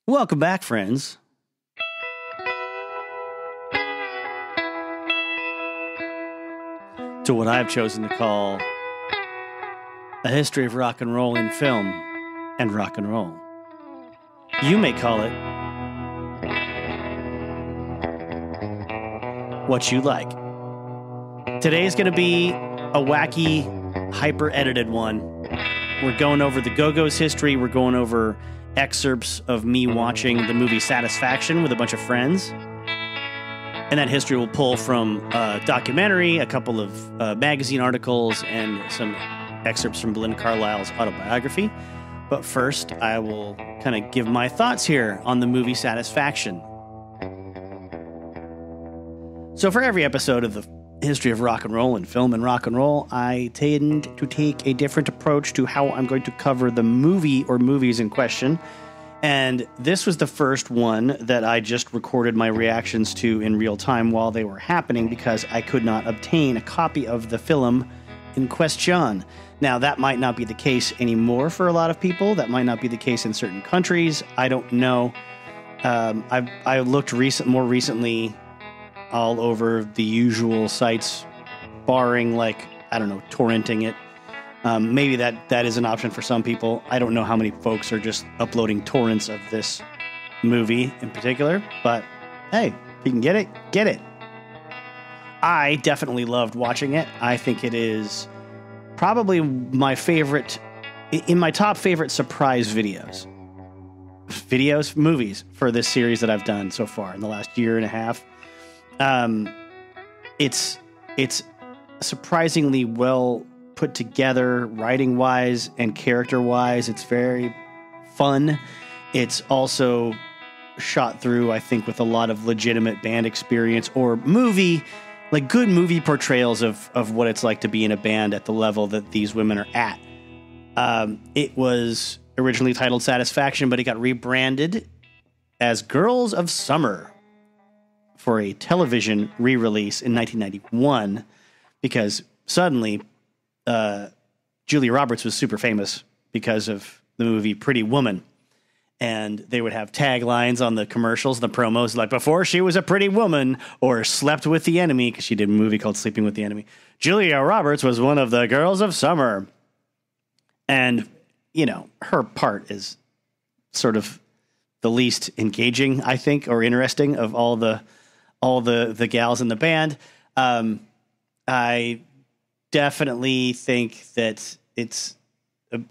Welcome back, friends. To what I've chosen to call a history of rock and roll in film and rock and roll. You may call it what you like. Today's going to be a wacky, hyper-edited one. We're going over the Go-Go's history. We're going over excerpts of me watching the movie Satisfaction with a bunch of friends. And that history will pull from a documentary, a couple of magazine articles, and some excerpts from Belinda Carlisle's autobiography. But first, I will kind of give my thoughts here on the movie Satisfaction. So for every episode of the history of rock and roll and film and rock and roll, I tend to take a different approach to how I'm going to cover the movie or movies in question. And this was the first one that I just recorded my reactions to in real time while they were happening because I could not obtain a copy of the film in question. Now, that might not be the case anymore for a lot of people. That might not be the case in certain countries. I don't know. I looked more recently all over the usual sites, barring, torrenting it. Maybe that is an option for some people. I don't know how many folks are just uploading torrents of this movie in particular, but hey, if you can get it, get it. I definitely loved watching it. I think it is probably my favorite, in my top favorite surprise movies for this series that I've done so far in the last year and a half. It's surprisingly well put together, writing-wise and character-wise. It's very fun. It's also shot through, I think, with a lot of legitimate band experience or good movie portrayals of what it's like to be in a band at the level that these women are at. It was originally titled Satisfaction, but it got rebranded as Girls of Summer for a television re-release in 1991 because suddenly Julia Roberts was super famous because of the movie Pretty Woman. And they would have taglines on the commercials, the promos, like before she was a pretty woman or slept with the enemy, because she did a movie called Sleeping with the Enemy. Julia Roberts was one of the girls of summer. And, her part is sort of the least engaging, I think, or interesting of all the gals in the band. I definitely think that it's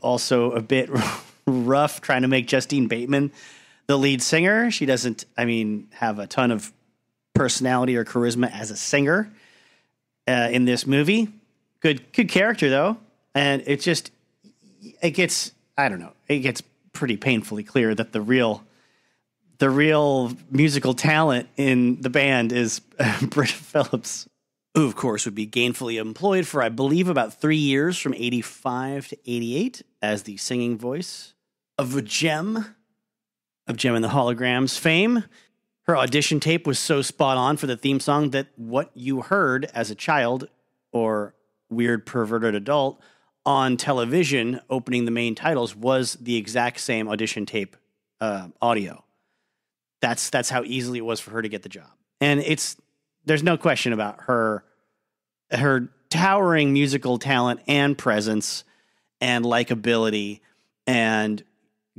also a bit rough trying to make Justine Bateman the lead singer. She doesn't, have a ton of personality or charisma as a singer in this movie. Good character, though. And it gets pretty painfully clear that the real musical talent in the band is Britta Phillips, who, of course, would be gainfully employed for, I believe, about 3 years from 85 to 88 as the singing voice of Jem and the Holograms fame. Her audition tape was so spot on for the theme song that what you heard as a child or weird perverted adult on television opening the main titles was the exact same audition tape audio. That's how easily it was for her to get the job. And there's no question about her towering musical talent and presence and likability and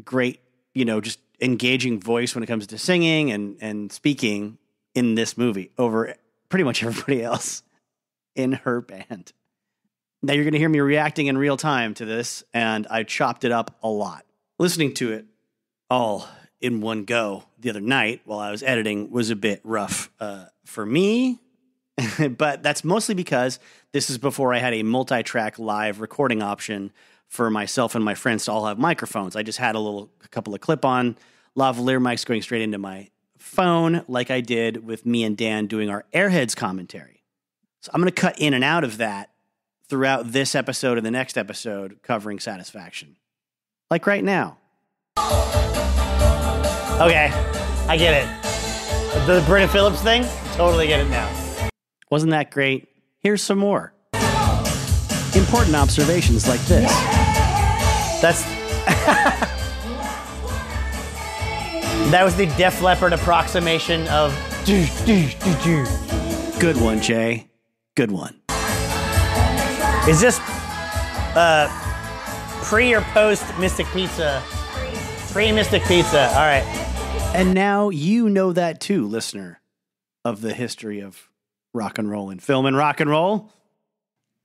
great, just engaging voice when it comes to singing and speaking in this movie over pretty much everybody else in her band. Now you're going to hear me reacting in real time to this, and I chopped it up a lot. Listening to it all in one go the other night while I was editing was a bit rough for me, but that's mostly because this is before I had a multi-track live recording option for myself and my friends to all have microphones. I just had a couple of clip-on lavalier mics going straight into my phone like I did with me and Dan doing our Airheads commentary. So I'm going to cut in and out of that throughout this episode and the next episode covering Satisfaction. Like right now. Okay, I get it. The Britta Phillips thing? Totally get it now. Wasn't that great? Here's some more. Important observations like this. That's... That was the Def Leppard approximation of... Good one, Jay. Good one. Is this pre or post Mystic Pizza? Pre-Mystic Pizza. All right. And now you know that too, listener of the history of rock and roll and film and rock and roll.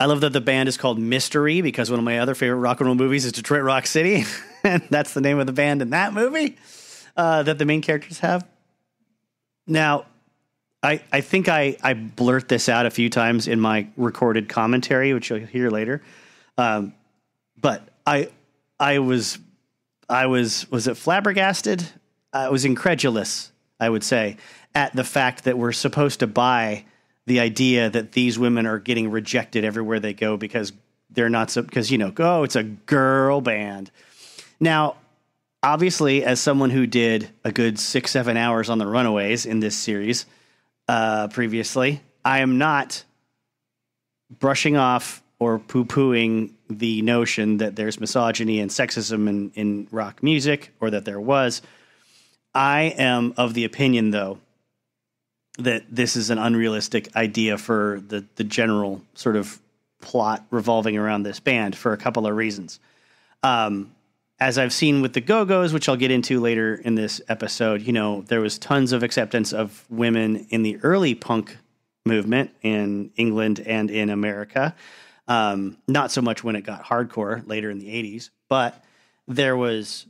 I love that the band is called Mystery because one of my other favorite rock and roll movies is Detroit Rock City. And that's the name of the band in that movie that the main characters have. Now, I think I blurt this out a few times in my recorded commentary, which you'll hear later. But I was it flabbergasted? I was incredulous, I would say, at the fact that we're supposed to buy the idea that these women are getting rejected everywhere they go because they're not because, it's a girl band. Now, obviously, as someone who did a good 6-7 hours on the Runaways in this series previously, I am not brushing off or poo-pooing the notion that there's misogyny and sexism in rock music, or that there was. I am of the opinion, though, that this is an unrealistic idea for the general sort of plot revolving around this band for a couple of reasons. As I've seen with the Go-Go's, which I'll get into later in this episode, there was tons of acceptance of women in the early punk movement in England and in America. Not so much when it got hardcore later in the 80s, but there was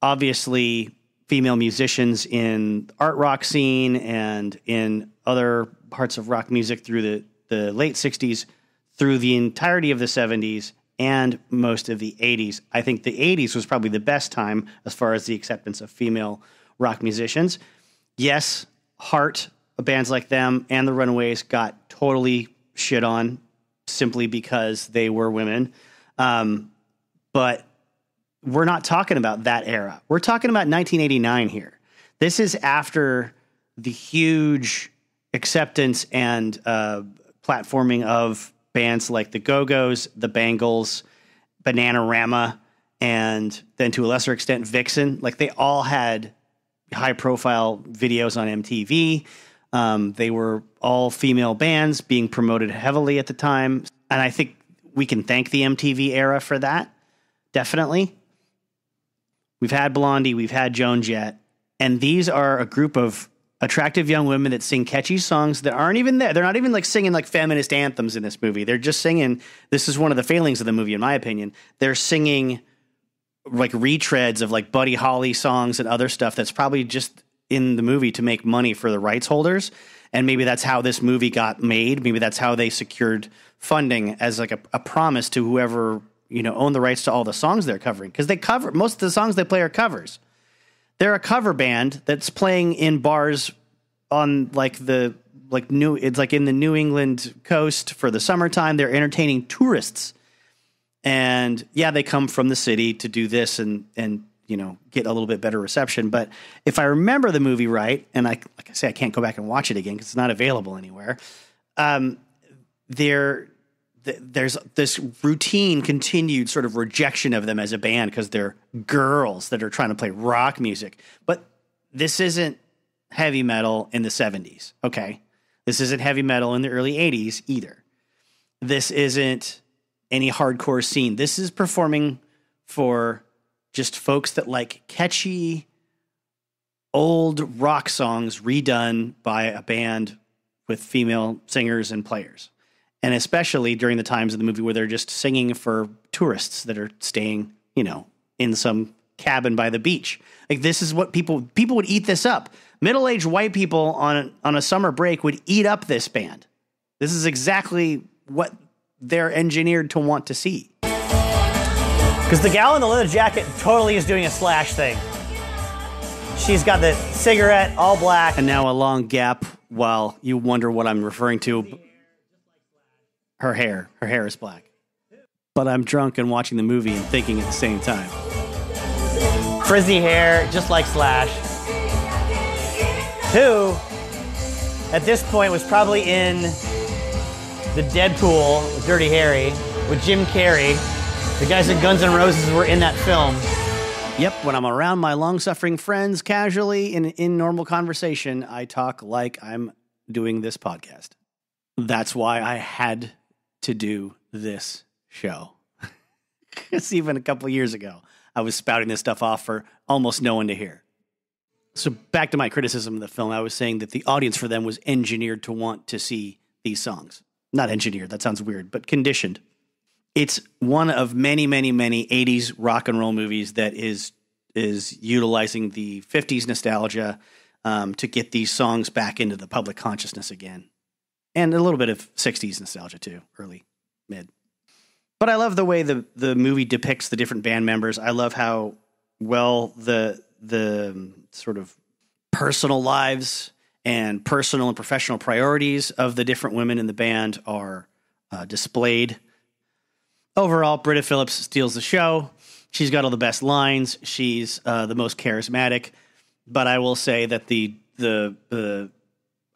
obviously female musicians in the art rock scene and in other parts of rock music through the late 60s, through the entirety of the 70s, and most of the 80s. I think the 80s was probably the best time as far as the acceptance of female rock musicians. Yes, Heart, bands like them, and the Runaways got totally shit on simply because they were women. But we're not talking about that era. We're talking about 1989 here. This is after the huge acceptance and platforming of bands like the Go-Go's, the Bangles, Bananarama, and then to a lesser extent Vixen. Like, they all had high-profile videos on MTV. They were all female bands being promoted heavily at the time. And I think we can thank the MTV era for that, definitely. We've had Blondie, we've had Joan Jett, and these are a group of attractive young women that sing catchy songs that aren't even there. They're not even like singing like feminist anthems in this movie. They're just singing, this is one of the failings of the movie, in my opinion. They're singing like retreads of like Buddy Holly songs and other stuff that's probably just in the movie to make money for the rights holders. And maybe that's how this movie got made. Maybe that's how they secured funding as like a promise to whoever, owned the rights to all the songs they're covering. Because most of the songs they play are covers. They're a cover band that's playing in bars on it's like in the New England coast for the summertime. They're entertaining tourists. And yeah, they come from the city to do this and get a little bit better reception. But if I remember the movie right, and like I say, I can't go back and watch it again because it's not available anywhere. There's this routine, continued sort of rejection of them as a band because they're girls that are trying to play rock music. But this isn't heavy metal in the 70s, okay? This isn't heavy metal in the early 80s either. This isn't any hardcore scene. This is performing for just folks that like catchy old rock songs redone by a band with female singers and players. And especially during the times of the movie where they're just singing for tourists that are staying, in some cabin by the beach. Like, this is what people would eat this up. Middle-aged white people on a summer break would eat up this band. This is exactly what they're engineered to want to see. Because the gal in the leather jacket totally is doing a Slash thing. She's got the cigarette, all black. And now a long gap while you wonder what I'm referring to. Her hair is black. But I'm drunk and watching the movie and thinking at the same time. Frizzy hair, just like Slash. Who, at this point, was probably in the Deadpool with Dirty Harry with Jim Carrey. The guys at Guns N' Roses were in that film. Yep, when I'm around my long-suffering friends casually in normal conversation, I talk like I'm doing this podcast. That's why I had to do this show. It's even a couple years ago, I was spouting this stuff off for almost no one to hear. So back to my criticism of the film, I was saying that the audience for them was engineered to want to see these songs. Not engineered, that sounds weird, but conditioned. It's one of many, many, many 80s rock and roll movies that is utilizing the 50s nostalgia to get these songs back into the public consciousness again. And a little bit of 60s nostalgia too, early, mid. But I love the way the movie depicts the different band members. I love how well the sort of personal lives and personal and professional priorities of the different women in the band are displayed. Overall, Britta Phillips steals the show. She's got all the best lines. She's the most charismatic. But I will say that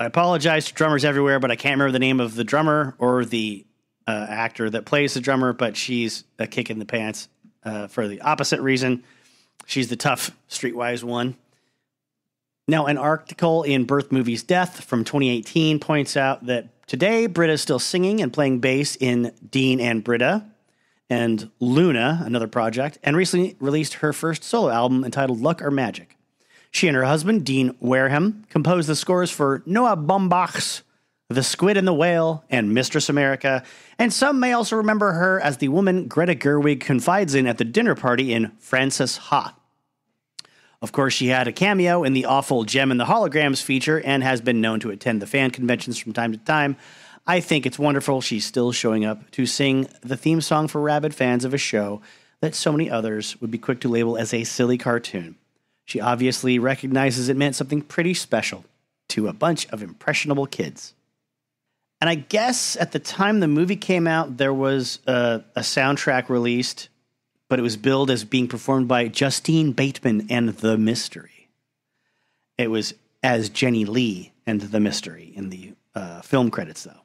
I apologize to drummers everywhere, but I can't remember the name of the drummer or the actor that plays the drummer, but she's a kick in the pants for the opposite reason. She's the tough, streetwise one. Now, an article in Birth Movies Death from 2018 points out that today Britta is still singing and playing bass in Dean and Britta and Luna, another project, and recently released her first solo album entitled Luck or Magic. She and her husband, Dean Wareham, composed the scores for Noah Baumbach's The Squid and the Whale and Mistress America, and some may also remember her as the woman Greta Gerwig confides in at the dinner party in Frances Ha. Of course, she had a cameo in the awful Jem The Holograms feature and has been known to attend the fan conventions from time to time. I think it's wonderful she's still showing up to sing the theme song for rabid fans of a show that so many others would be quick to label as a silly cartoon. She obviously recognizes it meant something pretty special to a bunch of impressionable kids. And I guess at the time the movie came out, there was a soundtrack released, but it was billed as being performed by Justine Bateman and The Mystery. It was as Jenny Lee and The Mystery in the film credits, though.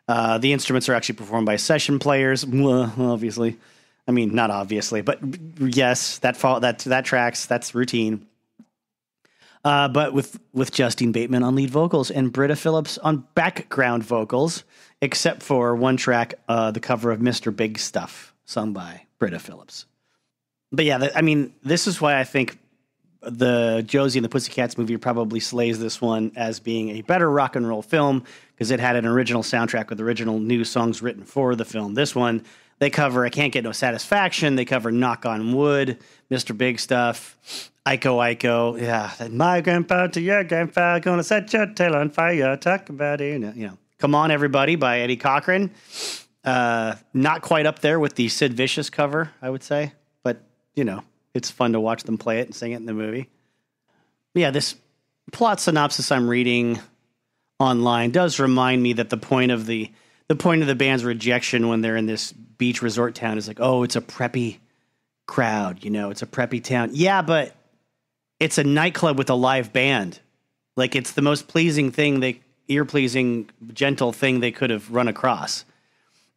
The instruments are actually performed by session players, obviously. I mean, not obviously, but yes, that tracks. That's routine. But with Justine Bateman on lead vocals and Britta Phillips on background vocals, except for one track, the cover of Mr. Big Stuff, sung by Britta Phillips. But yeah, this is why I think the Josie and the Pussycats movie probably slays this one as being a better rock and roll film because it had an original soundtrack with original new songs written for the film. This one, they cover I Can't Get No Satisfaction. They cover Knock on Wood, Mr. Big Stuff, Iko Iko. Yeah, my grandpa to your grandpa, gonna set your tail on fire. Talk about it. You know, Come On Everybody by Eddie Cochran. Not quite up there with the Sid Vicious cover, I would say. But, it's fun to watch them play it and sing it in the movie. But yeah, this plot synopsis I'm reading online does remind me that the point of the band's rejection when they're in this beach resort town is like, oh, it's a preppy crowd, it's a preppy town. Yeah, but it's a nightclub with a live band. Like, it's the most pleasing thing, ear-pleasing, gentle thing they could have run across.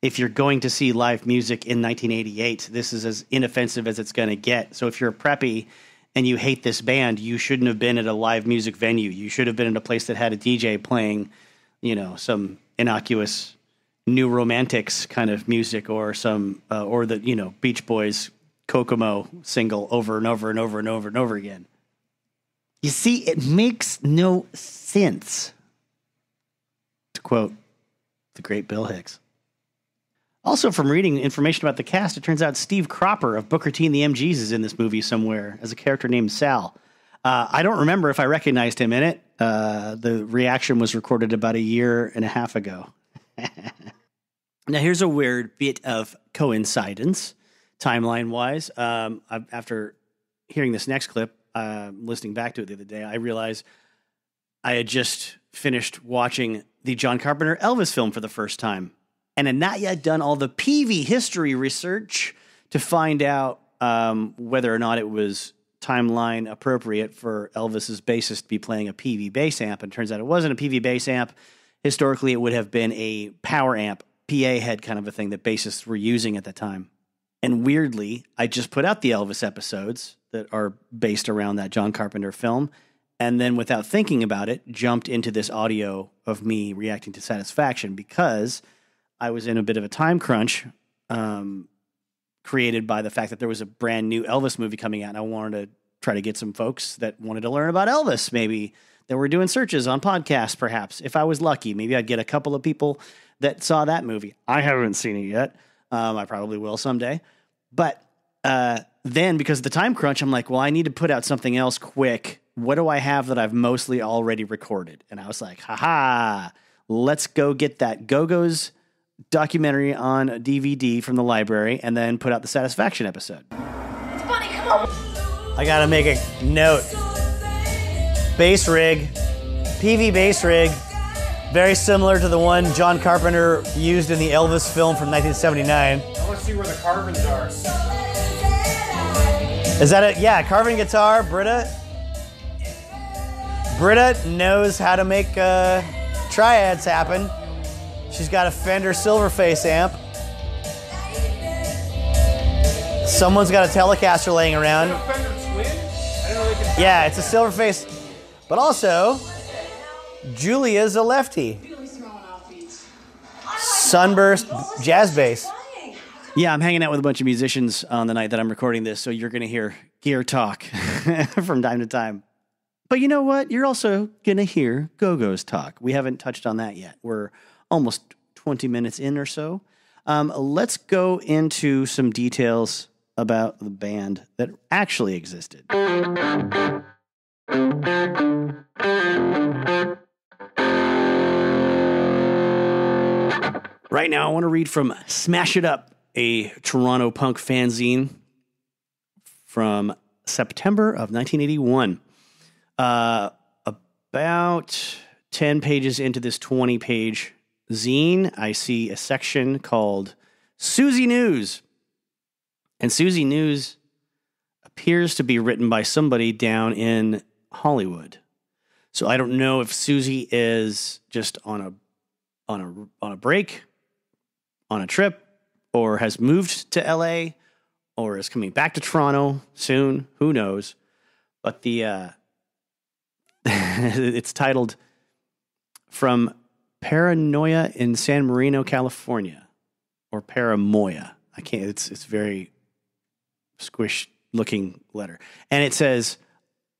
If you're going to see live music in 1988, this is as inoffensive as it's going to get. So if you're preppy and you hate this band, you shouldn't have been at a live music venue. You should have been at a place that had a DJ playing, some innocuous New Romantics kind of music or some, or the, Beach Boys Kokomo single over and over and over and over and over again. You see, it makes no sense. To quote the great Bill Hicks. Also, from reading information about the cast, it turns out Steve Cropper of Booker T and the MGs is in this movie somewhere as a character named Sal. I don't remember if I recognized him in it. The reaction was recorded about a year and a half ago. Now, here's a weird bit of coincidence, timeline-wise. After hearing this next clip, listening back to it the other day, I realized I had just finished watching the John Carpenter Elvis film for the first time and had not yet done all the PV history research to find out whether or not it was timeline appropriate for Elvis's bassist to be playing a PV bass amp. And it turns out it wasn't a PV bass amp. Historically, it would have been a power amp, PA head kind of a thing that bassists were using at the time. And weirdly, I just put out the Elvis episodes that are based around that John Carpenter film. And then without thinking about it, jumped into this audio of me reacting to Satisfaction because I was in a bit of a time crunch created by the fact that there was a brand new Elvis movie coming out. And I wanted to try to get some folks that wanted to learn about Elvis, maybe that were doing searches on podcasts, perhaps. If I was lucky, maybe I'd get a couple of people that saw that movie. I haven't seen it yet. I probably will someday. But then because of the time crunch, I'm like, well, I need to put out something else quick. What do I have that I've mostly already recorded? And I was like, let's go get that Go-Go's documentary on DVD from the library and then put out the Satisfaction episode. It's funny, come on. I gotta make a note. Bass rig, PV bass rig, very similar to the one John Carpenter used in the Elvis film from 1979. I want to see where the carvings are. Is that it? Yeah, carving guitar, Britta. Britta knows how to make triads happen. She's got a Fender Silverface amp. Someone's got a Telecaster laying around. Is that a Fender Twin? I didn't know they could. Yeah, it's a Silverface. But also, Julia's a lefty. Sunburst jazz bass. Yeah, I'm hanging out with a bunch of musicians on the night that I'm recording this, so you're going to hear gear talk from time to time. But you know what? You're also going to hear Go-Go's talk. We haven't touched on that yet. We're almost 20 minutes in or so. Let's go into some details about the band that actually existed. Right now, I want to read from Smash It Up, a Toronto punk fanzine from September of 1981. About 10 pages into this 20-page zine, I see a section called Susie News. And Susie News appears to be written by somebody down in Hollywood. So I don't know if Susie is just on a break, on a trip, or has moved to LA, or is coming back to Toronto soon. Who knows? But the it's titled From Paranoia in San Marino, California, or Paramoya. I can't. It's very squish looking letter, and it says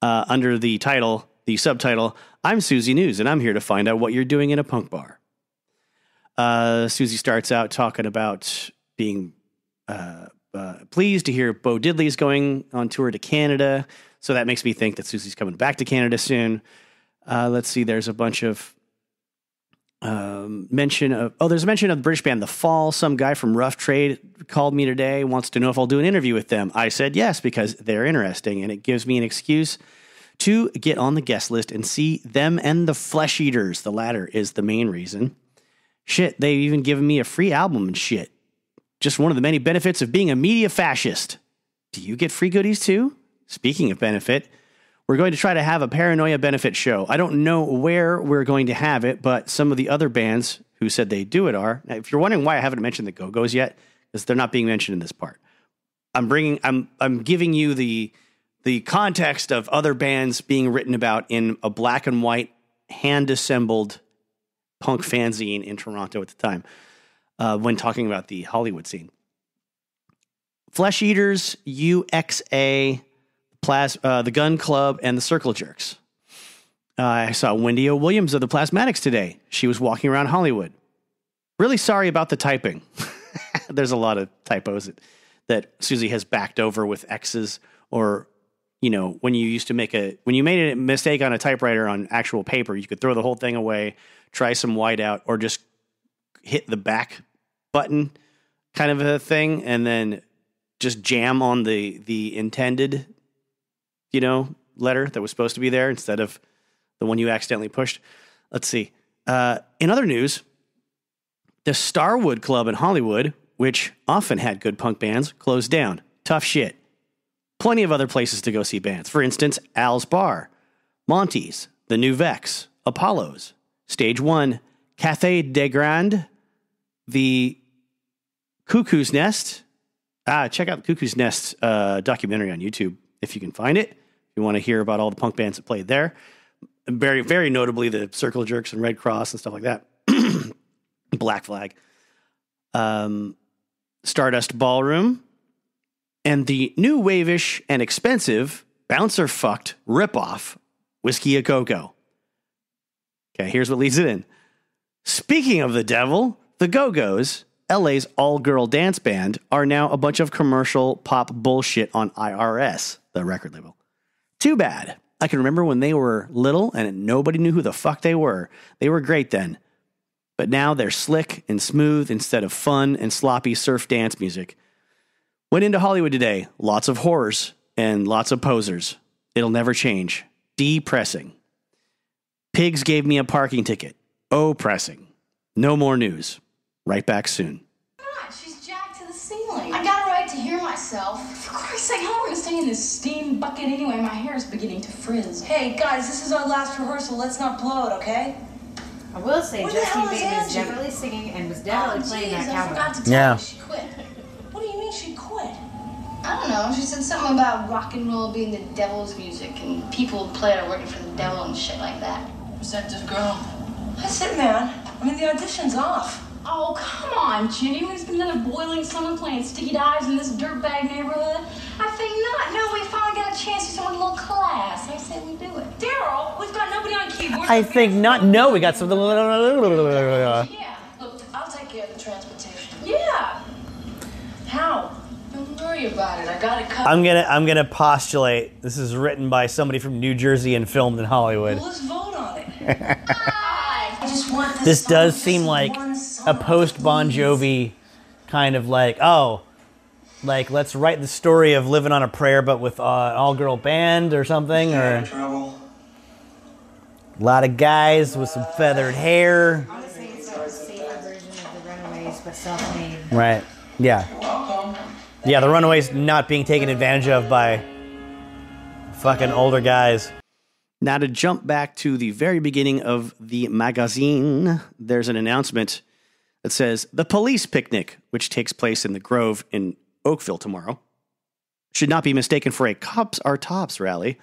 under the title, the subtitle, "I'm Susie News, and I'm here to find out what you're doing in a punk bar." Susie starts out talking about being pleased to hear Bo Diddley's going on tour to Canada. So that makes me think that Susie's coming back to Canada soon. Let's see. There's a bunch of mention of the British band The Fall. Some guy from Rough Trade called me today, wants to know if I'll do an interview with them. I said yes, because they're interesting, and it gives me an excuse to get on the guest list and see them and the Flesh Eaters. The latter is the main reason. Shit, they've even given me a free album and shit. Just one of the many benefits of being a media fascist. Do you get free goodies too? Speaking of benefit, we're going to try to have a Paranoia benefit show. I don't know where we're going to have it, but some of the other bands who said they do it are. Now, if you're wondering why I haven't mentioned the Go-Go's yet, because they're not being mentioned in this part. I'm giving you the context of other bands being written about in a black and white hand-assembled punk fanzine in Toronto at the time, when talking about the Hollywood scene. Flesh Eaters, UXA, the Gun Club, and the Circle Jerks. I saw Wendy O. Williams of the Plasmatics today. She was walking around Hollywood. Really sorry about the typing. There's a lot of typos that Susie has backed over with X's, or, you know, when you made a mistake on a typewriter on actual paper, you could throw the whole thing away, try some whiteout, or just hit the back button kind of a thing, and then just jam on the intended, letter that was supposed to be there instead of the one you accidentally pushed. Let's see. In other news, the Starwood Club in Hollywood, which often had good punk bands, closed down. Tough shit. Plenty of other places to go see bands. For instance, Al's Bar, Monty's, the New Vex, Apollo's, Stage 1, Café des Grandes, the Cuckoo's Nest. Check out the Cuckoo's Nest documentary on YouTube. if you can find it. If you want to hear about all the punk bands that played there. Very, very notably the Circle Jerks and Red Cross and stuff like that. Black Flag. Stardust Ballroom. And the new wave-ish and expensive bouncer-fucked ripoff Whiskey A Go-Go. Okay, here's what leads it in. Speaking of the devil, the Go-Go's, LA's all-girl dance band, are now a bunch of commercial pop bullshit on IRS, the record label. Too bad. I can remember when they were little and nobody knew who the fuck they were. They were great then. But now they're slick and smooth instead of fun and sloppy surf dance music. Went into Hollywood today. Lots of whores and lots of posers. It'll never change. Depressing. Pigs gave me a parking ticket. Oppressing. No more news. Right back soon. God, she's jacked to the ceiling. I got a right to hear myself. For Christ's sake, how am I going to stay in this steam bucket anyway? My hair is beginning to frizz. Hey, guys, this is our last rehearsal. Let's not blow it, okay? I will say, What the Justine hell is Bateman is Angie? definitely singing and was definitely playing that I cowbell. forgot to tell Yeah. you she quit. What do you mean she quit? I don't know. She said something about rock and roll being the devil's music and people who play it are working for the devil and shit like that. Receptive girl. That's it, man. I mean, the audition's off. Oh, come on, Jenny. We've been another boiling summer playing sticky dives in this dirtbag neighborhood. I think not. No, we finally got a chance to do someone a little class. I say we do it. Daryl, we've got nobody on keyboard. I think not. No, we got some. Yeah. Look, I'll take care of the transportation. Yeah. How? Don't worry about it. I got it covered. I'm gonna postulate this is written by somebody from New Jersey and filmed in Hollywood. Well, let's vote on it. I just want This song, does just seem like one a song, post Bon please. Jovi kind of like, oh, like let's write the story of living on a prayer, but with an all-girl band or something, or Trouble. a lot of guys with some feathered hair. I would say it's like a safer version of the Runaways, but self-made. Right. Yeah. Welcome. Yeah, the Runaways not being taken advantage of by fucking older guys. Now to jump back to the very beginning of the magazine, there's an announcement that says the police picnic, which takes place in the Grove in Oakville tomorrow, should not be mistaken for a Cops Are Tops rally.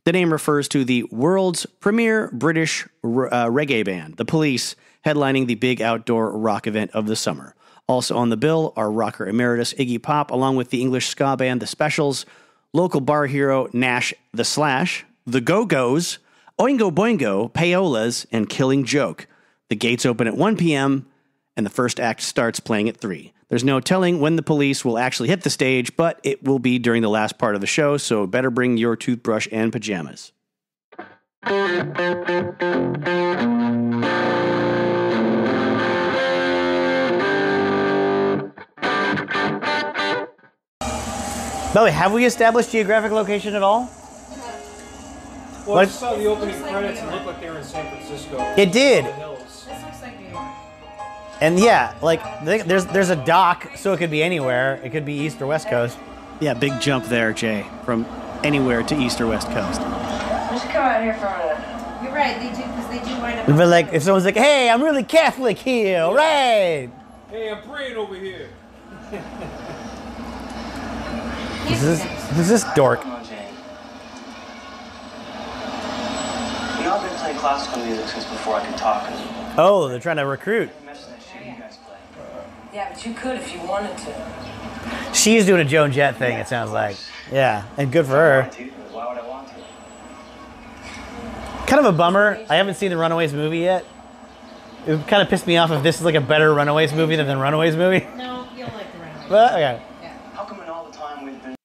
The name refers to the world's premier British reggae band, The Police, headlining the big outdoor rock event of the summer. Also on the bill are rocker emeritus Iggy Pop, along with the English ska band The Specials, local bar hero Nash the Slash, The Go-Go's, Oingo Boingo, Payolas, and Killing Joke. The gates open at 1 p.m., and the first act starts playing at 3. There's no telling when the Police will actually hit the stage, but it will be during the last part of the show, so better bring your toothbrush and pajamas. By the way, have we established geographic location at all? Well, What? I just saw the opening credits and it looked like they were in San Francisco. It did. The hills. This looks like New York. And yeah, like there's a dock, so it could be anywhere. It could be East or West Coast. Yeah, big jump there, Jay, from anywhere to East or West Coast. Just come out here for a minute. You're right, they do, because they do wind up. But like, if someone's like, "Hey, I'm really Catholic here, right?" Hey, I'm praying over here. Who's this dork? Come on, Jane. You know, I've been playing classical music since before I could talk. Oh, they're trying to recruit. Imagine that shit you guys play. Yeah, but you could if you wanted to. She's doing a Joan Jett thing. It sounds like. Yeah, and good for I her. want to, but why would I want to? Kind of a bummer. I haven't seen the Runaways movie yet. It would kind of pissed me off if this is like a better Runaways movie than the Runaways movie. No, you'll like the Runaways. But okay. How come in all the time we've been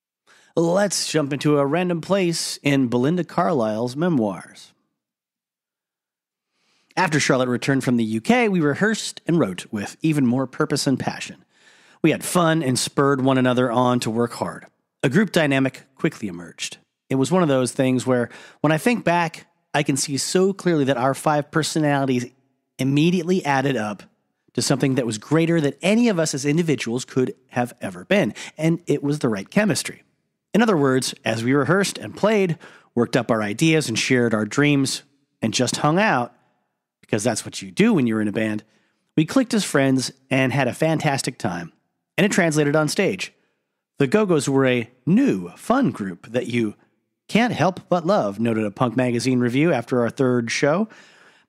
Let's jump into a random place in Belinda Carlisle's memoirs. After Charlotte returned from the UK, we rehearsed and wrote with even more purpose and passion. We had fun and spurred one another on to work hard. A group dynamic quickly emerged. It was one of those things where, when I think back, I can see so clearly that our 5 personalities immediately added up to something that was greater than any of us as individuals could have ever been, and it was the right chemistry. In other words, as we rehearsed and played, worked up our ideas and shared our dreams, and just hung out, because that's what you do when you're in a band, we clicked as friends and had a fantastic time. And it translated on stage. The Go-Go's were a new, fun group that you can't help but love, noted a Punk magazine review after our third show,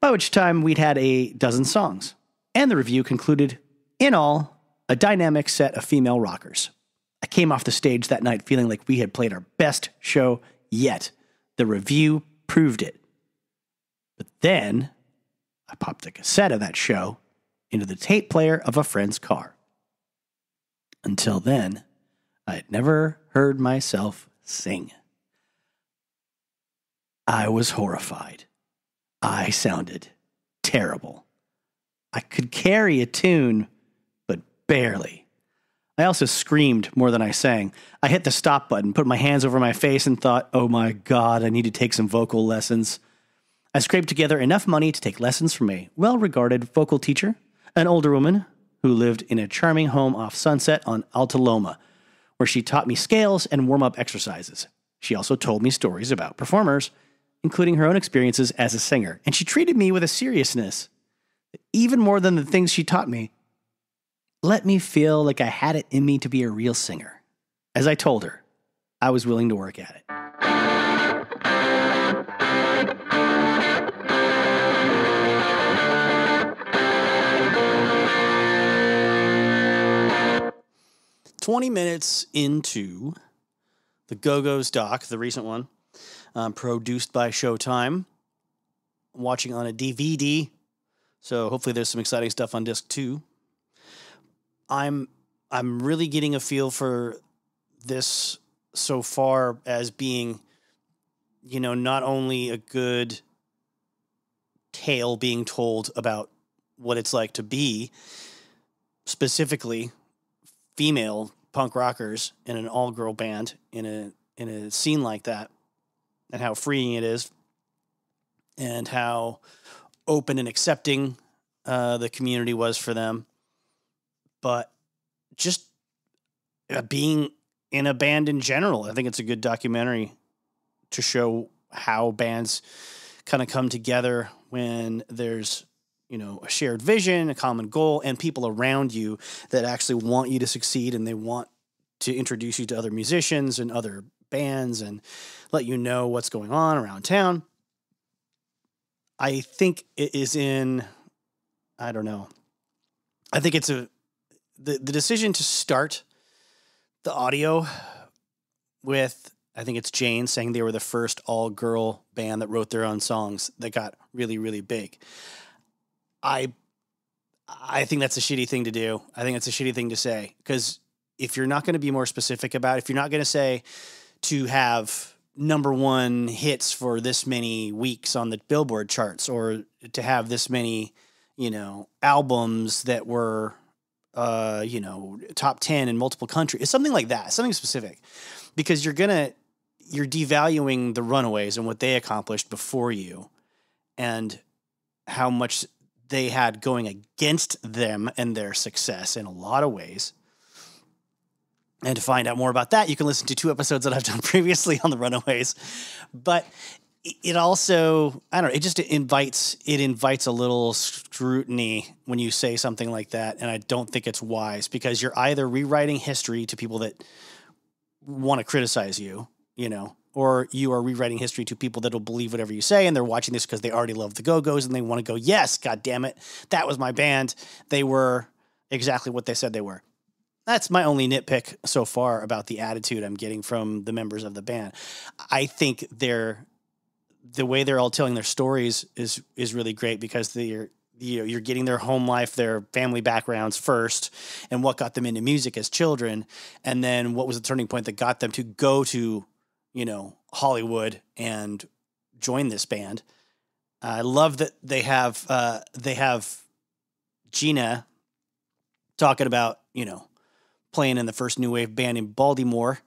by which time we'd had a dozen songs. And the review concluded, in all, a dynamic set of female rockers. I came off the stage that night feeling like we had played our best show yet. The review proved it. But then I popped the cassette of that show into the tape player of a friend's car. Until then, I had never heard myself sing. I was horrified. I sounded terrible. I could carry a tune, but barely. I also screamed more than I sang. I hit the stop button, put my hands over my face, and thought, oh my God, I need to take some vocal lessons. I scraped together enough money to take lessons from a well-regarded vocal teacher, an older woman who lived in a charming home off Sunset on Alta Loma, where she taught me scales and warm-up exercises. She also told me stories about performers, including her own experiences as a singer, and she treated me with a seriousness that, even more than the things she taught me, let me feel like I had it in me to be a real singer. As I told her, I was willing to work at it. "20 minutes into the Go-Go's doc, the recent one, produced by Showtime. I'm watching on a DVD, so hopefully there's some exciting stuff on disc too. I'm really getting a feel for this so far as being, not only a good tale being told about what it's like to be specifically female punk rockers in an all-girl band in a scene like that, and how freeing it is, and how open and accepting the community was for them. But just being in a band in general, I think it's a good documentary to show how bands kind of come together when there's, a shared vision, a common goal, and people around you that actually want you to succeed, and they want to introduce you to other musicians and other bands and let you know what's going on around town. I think it is I think it's the decision to start the audio with, I think it's Jane saying they were the first all-girl band that wrote their own songs that got really, really big. I think that's a shitty thing to do. I think it's a shitty thing to say, because if you're not going to be more specific about it, if you're not going to say to have number one hits for this many weeks on the Billboard charts, or to have this many, albums that were, top 10 in multiple countries, it's something like that, something specific, because you're devaluing the Runaways and what they accomplished before you, and how much they had going against them and their success in a lot of ways. And to find out more about that, you can listen to 2 episodes that I've done previously on the Runaways. But it also, it invites a little scrutiny when you say something like that. And I don't think it's wise, because you're either rewriting history to people that want to criticize you, or you are rewriting history to people that will believe whatever you say, and they're watching this because they already love the Go-Go's and they want to go, yes, God damn it, that was my band. They were exactly what they said they were. That's my only nitpick so far about the attitude I'm getting from the members of the band. I think the way they're all telling their stories is really great, because you're getting their home life, their family backgrounds first, and what got them into music as children, and then what was the turning point that got them to go to, Hollywood and join this band. I love that they have Gina talking about, playing in the first new wave band in Baltimore,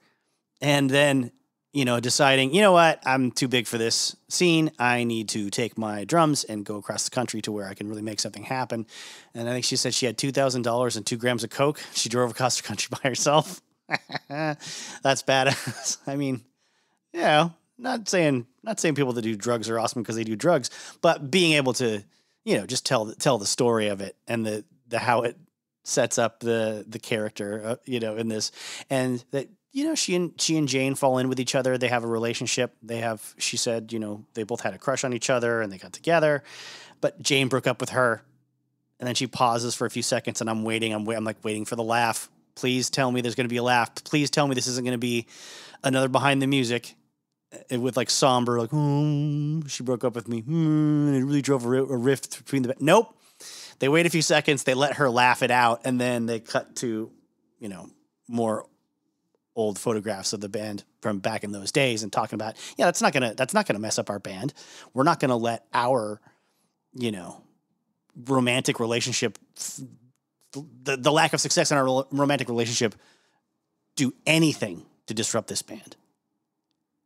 and then, deciding, what, I'm too big for this scene. I need to take my drums and go across the country to where I can really make something happen. And I think she said she had $2,000 and 2 grams of coke. She drove across the country by herself. That's badass. I mean, not saying people that do drugs are awesome because they do drugs, but being able to, just tell the story of it, and the how it sets up the character, in this, and that she and Jane fall in with each other. They have a relationship. She said, they both had a crush on each other and they got together, but Jane broke up with her, and then she pauses for a few seconds, and I'm waiting. I'm like waiting for the laugh. Please tell me there's going to be a laugh. Please tell me this isn't going to be another behind the music with like somber, like, she broke up with me. And it really drove a rift between the... Nope. They wait a few seconds. They let her laugh it out. And then they cut to, more old photographs of the band from back in those days and talking about, that's not going to mess up our band. We're not going to let our, romantic relationship, the lack of success in our romantic relationship do anything to disrupt this band.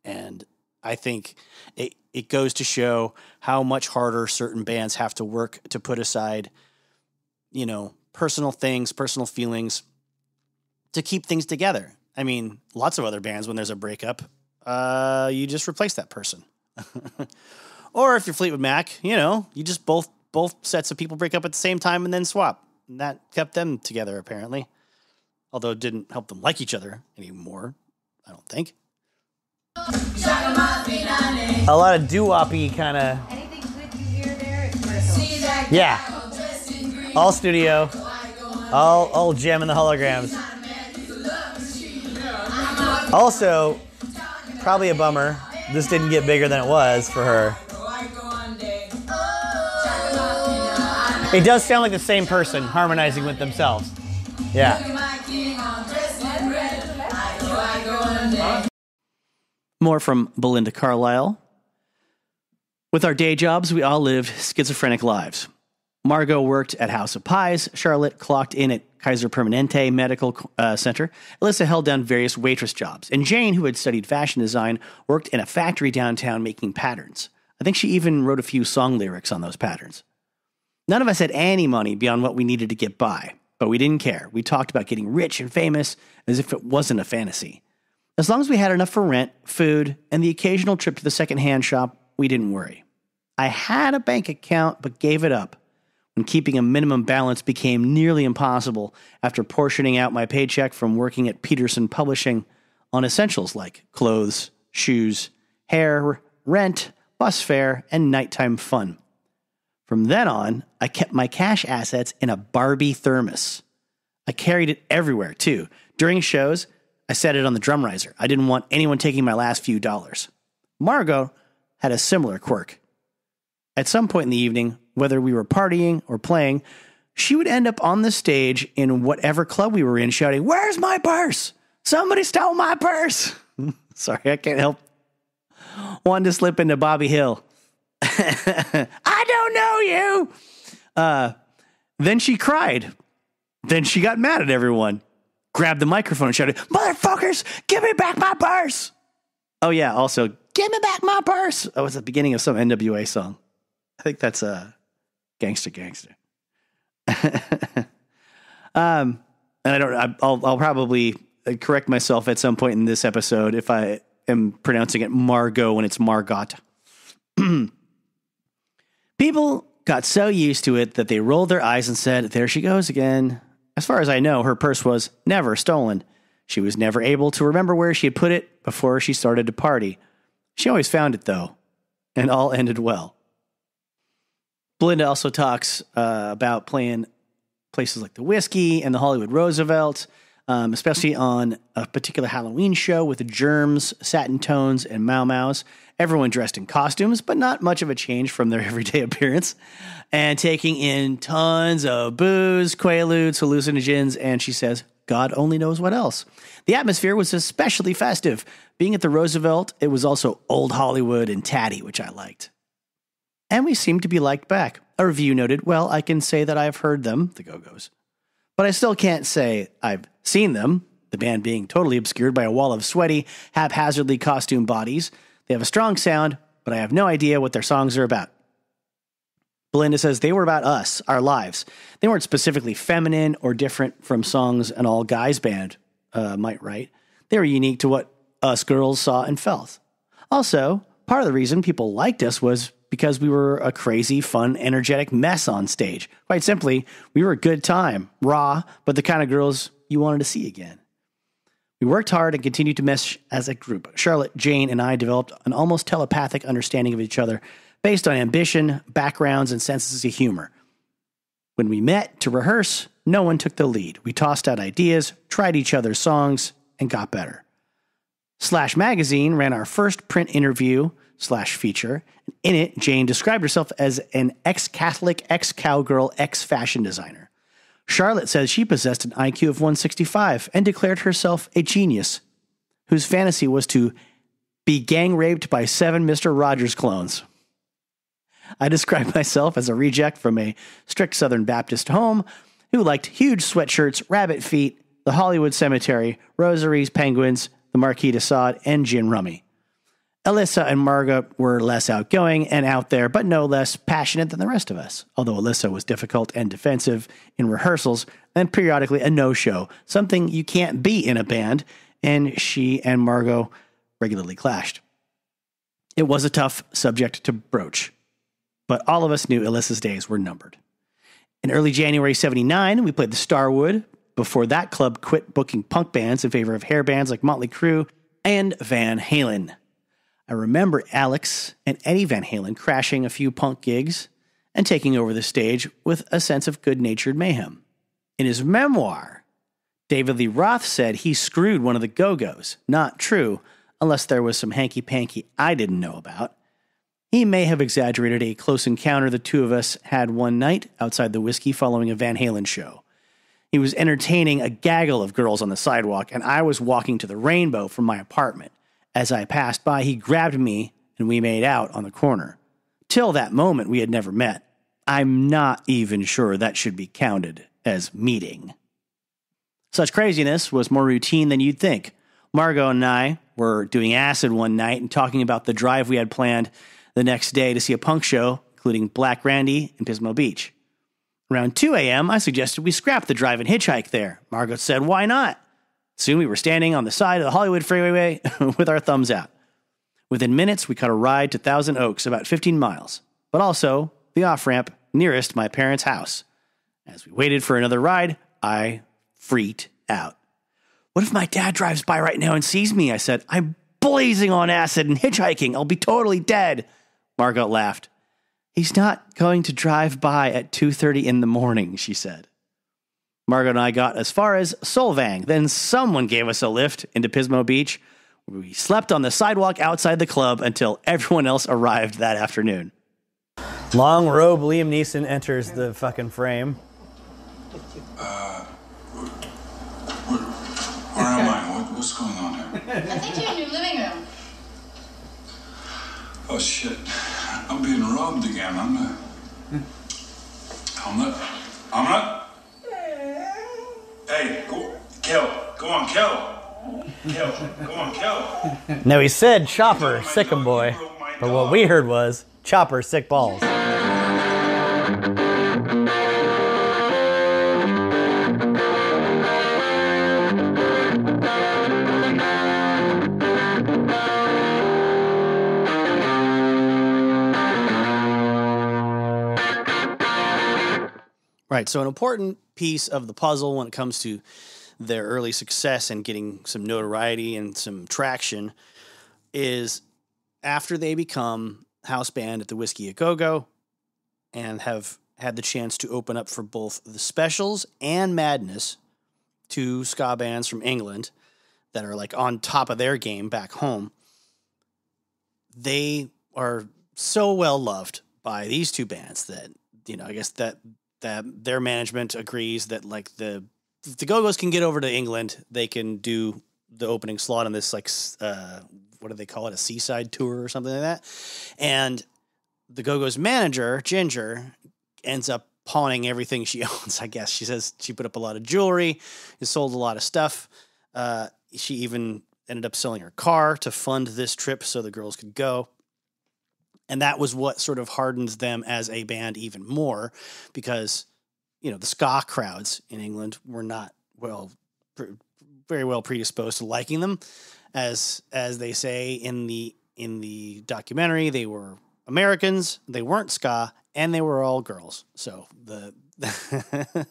And I think it goes to show how much harder certain bands have to work to put aside, personal things, personal feelings to keep things together. I mean, lots of other bands, when there's a breakup, you just replace that person. Or if you're Fleetwood Mac, you just both sets of people break up at the same time and then swap. And that kept them together, apparently. Although it didn't help them like each other anymore, I don't think. A lot of doo-wop-y kind of... Anything good you hear there, it's critical. Yeah. All studio. All Jem and the Holograms. Also, probably a bummer, this didn't get bigger than it was for her. It does sound like the same person harmonizing with themselves. Yeah. More from Belinda Carlisle. With our day jobs, we all lived schizophrenic lives. Margot worked at House of Pies. Charlotte clocked in at Kaiser Permanente Medical Center. Alyssa held down various waitress jobs. And Jane, who had studied fashion design, worked in a factory downtown making patterns. I think she even wrote a few song lyrics on those patterns. None of us had any money beyond what we needed to get by, but we didn't care. We talked about getting rich and famous as if it wasn't a fantasy. As long as we had enough for rent, food, and the occasional trip to the secondhand shop, we didn't worry. I had a bank account, but gave it up when keeping a minimum balance became nearly impossible after portioning out my paycheck from working at Peterson Publishing on essentials like clothes, shoes, hair, rent, bus fare, and nighttime fun. From then on, I kept my cash assets in a Barbie thermos. I carried it everywhere, too. During shows, I set it on the drum riser. I didn't want anyone taking my last few dollars. Margot had a similar quirk. At some point in the evening, whether we were partying or playing, she would end up on the stage in whatever club we were in shouting, "Where's my purse? Somebody stole my purse." Sorry, I can't help wanting to slip into Bobby Hill. I don't know you. Then she cried. Then she got mad at everyone, grabbed the microphone and shouted, "Motherfuckers, give me back my purse." Oh yeah, also, "Give me back my purse." Oh, it's the beginning of some NWA song. I think that's Gangsta Gangsta. And I'll probably correct myself at some point in this episode if I am pronouncing it Margot when it's Margot. People got so used to it that they rolled their eyes and said, "There she goes again." As far as I know, her purse was never stolen. She was never able to remember where she had put it before she started to party. She always found it, though, and all ended well. Belinda also talks about playing places like the Whiskey and the Hollywood Roosevelt, especially on a particular Halloween show with the Germs, Satin Tones, and Mau Mau's. Everyone dressed in costumes, but not much of a change from their everyday appearance, and taking in tons of booze, quaaludes, hallucinogens, and she says, God only knows what else. The atmosphere was especially festive. Being at the Roosevelt, it was also old Hollywood and tatty, which I liked. And we seemed to be liked back. A review noted, "Well, I can say that I've heard them," the Go-Go's, "but I still can't say I've seen them," the band being totally obscured by a wall of sweaty, haphazardly costumed bodies. They have a strong sound, but I have no idea what their songs are about. Belinda says they were about us, our lives. They weren't specifically feminine or different from songs an all-guys band might write. They were unique to what us girls saw and felt. Also, part of the reason people liked us was because we were a crazy, fun, energetic mess on stage. Quite simply, we were a good time, raw, but the kind of girls you wanted to see again. We worked hard and continued to mesh as a group. Charlotte, Jane, and I developed an almost telepathic understanding of each other based on ambition, backgrounds, and senses of humor. When we met to rehearse, no one took the lead. We tossed out ideas, tried each other's songs, and got better. Slash Magazine ran our first print interview slash feature. In it, Jane described herself as an ex-Catholic, ex-cowgirl, ex-fashion designer. Charlotte says she possessed an IQ of 165 and declared herself a genius, whose fantasy was to be gang raped by 7 Mr. Rogers clones. I described myself as a reject from a strict Southern Baptist home who liked huge sweatshirts, rabbit feet, the Hollywood Cemetery, rosaries, penguins, the Marquis de Sade, and gin rummy. Alyssa and Marga were less outgoing and out there, but no less passionate than the rest of us. Although Alyssa was difficult and defensive in rehearsals and periodically a no-show, something you can't be in a band, and she and Margot regularly clashed. It was a tough subject to broach, but all of us knew Alyssa's days were numbered. In early January 79, we played the Starwood. Before that, club quit booking punk bands in favor of hair bands like Motley Crue and Van Halen. I remember Alex and Eddie Van Halen crashing a few punk gigs and taking over the stage with a sense of good-natured mayhem. In his memoir, David Lee Roth said he screwed one of the Go-Go's. Not true, unless there was some hanky-panky I didn't know about. He may have exaggerated a close encounter the two of us had one night outside the Whiskey following a Van Halen show. He was entertaining a gaggle of girls on the sidewalk, and I was walking to the Rainbow from my apartment. As I passed by, he grabbed me, and we made out on the corner. Till that moment, we had never met. I'm not even sure that should be counted as meeting. Such craziness was more routine than you'd think. Margot and I were doing acid one night and talking about the drive we had planned the next day to see a punk show, including Black Randy and Pismo Beach. Around 2 a.m., I suggested we scrap the drive and hitchhike there. Margot said, why not? Soon we were standing on the side of the Hollywood freeway with our thumbs out. Within minutes, we caught a ride to Thousand Oaks, about 15 miles, but also the off-ramp nearest my parents' house. As we waited for another ride, I freaked out. What if my dad drives by right now and sees me? I said, I'm blazing on acid and hitchhiking. I'll be totally dead. Margot laughed. He's not going to drive by at 2:30 in the morning, she said. Margot and I got as far as Solvang. Then someone gave us a lift into Pismo Beach. We slept on the sidewalk outside the club until everyone else arrived that afternoon. Long robe Liam Neeson enters the fucking frame. Where am I? What's going on here? I think you're in your living room. Oh shit. I'm being robbed again. I'm not. Hey, kill. Go on, kill. Go on, kill. No, he said Chopper, sick 'em boy. But what we heard was Chopper, sick balls. Right, so an important piece of the puzzle when it comes to their early success and getting some notoriety and some traction is after they become house band at the Whiskey A Go-Go and have had the chance to open up for both the Specials and Madness, two ska bands from England that are like on top of their game back home. They are so well loved by these two bands that, you know, I guess that their management agrees that like if the Go-Go's can get over to England, they can do the opening slot on this like what do they call it, a seaside tour or something like that. And the Go-Go's manager, Ginger, ends up pawning everything she owns, I guess. She says she put up a lot of jewelry and sold a lot of stuff. She even ended up selling her car to fund this trip so the girls could go. And that was what sort of hardens them as a band even more because, you know, the ska crowds in England were not very well predisposed to liking them. As they say in the documentary, they were Americans, they weren't ska, and they were all girls. So the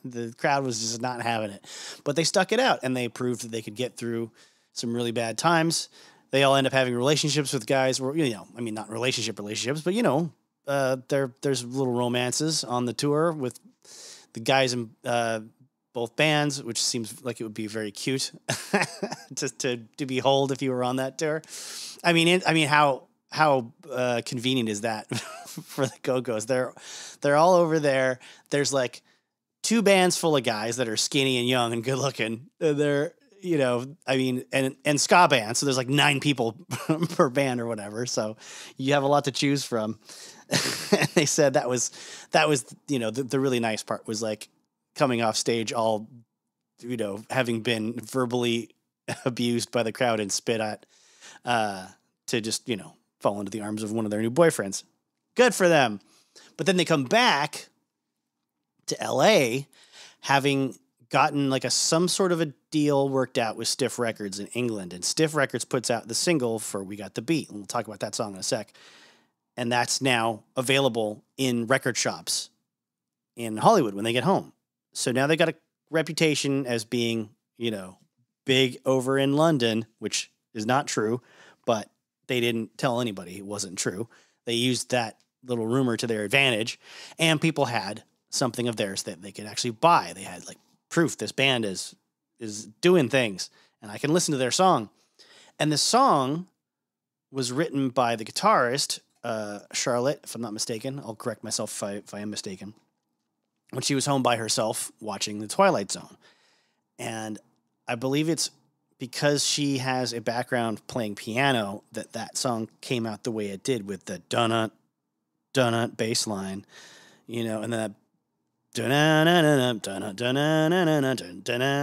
the crowd was just not having it. But they stuck it out, and they proved that they could get through some really bad times. They all end up having relationships with guys where, I mean, not relationships, but, there's little romances on the tour with the guys in both bands, which seems like it would be very cute to behold if you were on that tour. I mean, how convenient is that for the Go-Go's? They're all over there. There's like 2 bands full of guys that are skinny and young and good looking. They're, and ska band. So there's like 9 people per band or whatever. So you have a lot to choose from. And they said that was, the really nice part was like coming off stage all, having been verbally abused by the crowd and spit at, to just, fall into the arms of one of their new boyfriends. Good for them. But then they come back to LA having gotten like some sort of a deal worked out with Stiff Records in England. And Stiff Records puts out the single for We Got the Beat. And we'll talk about that song in a sec. And that's now available in record shops in Hollywood when they get home. So now they got a reputation as being, big over in London, which is not true, but they didn't tell anybody it wasn't true. They used that little rumor to their advantage, and people had something of theirs that they could actually buy. They had like proof this band is doing things, and I can listen to their song. And the song was written by the guitarist, Charlotte, if I'm not mistaken. I'll correct myself if I am mistaken. When she was home by herself watching The Twilight Zone. And I believe it's because she has a background playing piano that song came out the way it did with the dun-dun, dun-dun bass line, and then that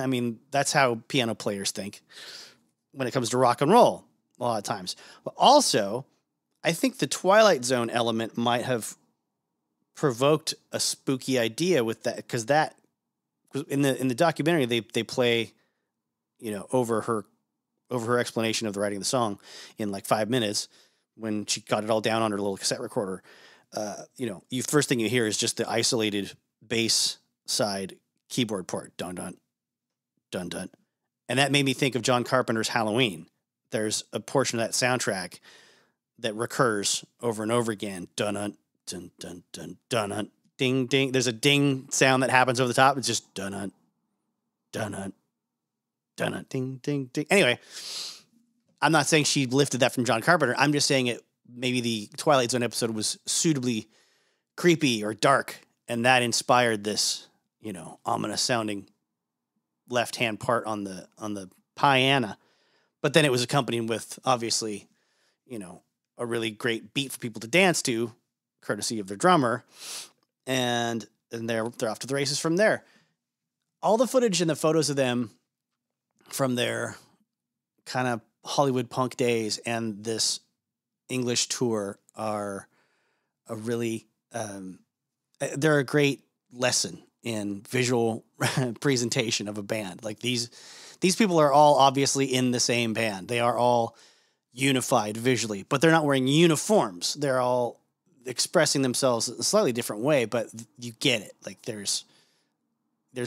I mean, that's how piano players think when it comes to rock and roll a lot of times. But also, I think the Twilight Zone element might have provoked a spooky idea with that, because that in the documentary they play, over her explanation of the writing of the song in like 5 minutes when she got it all down on her little cassette recorder. First thing you hear is just the isolated bass side keyboard part, dun dun dun dun, and that made me think of John Carpenter's Halloween. There's a portion of that soundtrack that recurs over and over again, dun dun dun dun dun dun dun, ding ding. There's a ding sound that happens over the top. It's just dun dun dun dun dun dun, ding ding ding. Anyway, I'm not saying she lifted that from John Carpenter. I'm just saying maybe the Twilight Zone episode was suitably creepy or dark, and that inspired this, ominous sounding left hand part on the piano. But then it was accompanied with, obviously, a really great beat for people to dance to, courtesy of their drummer, and they're off to the races from there. All the footage and the photos of them from their kind of Hollywood punk days and this English tour are a really, they're a great lesson in visual presentation of a band. Like these people are all obviously in the same band. They are all unified visually, but they're not wearing uniforms. They're all expressing themselves in a slightly different way, but you get it. Like there's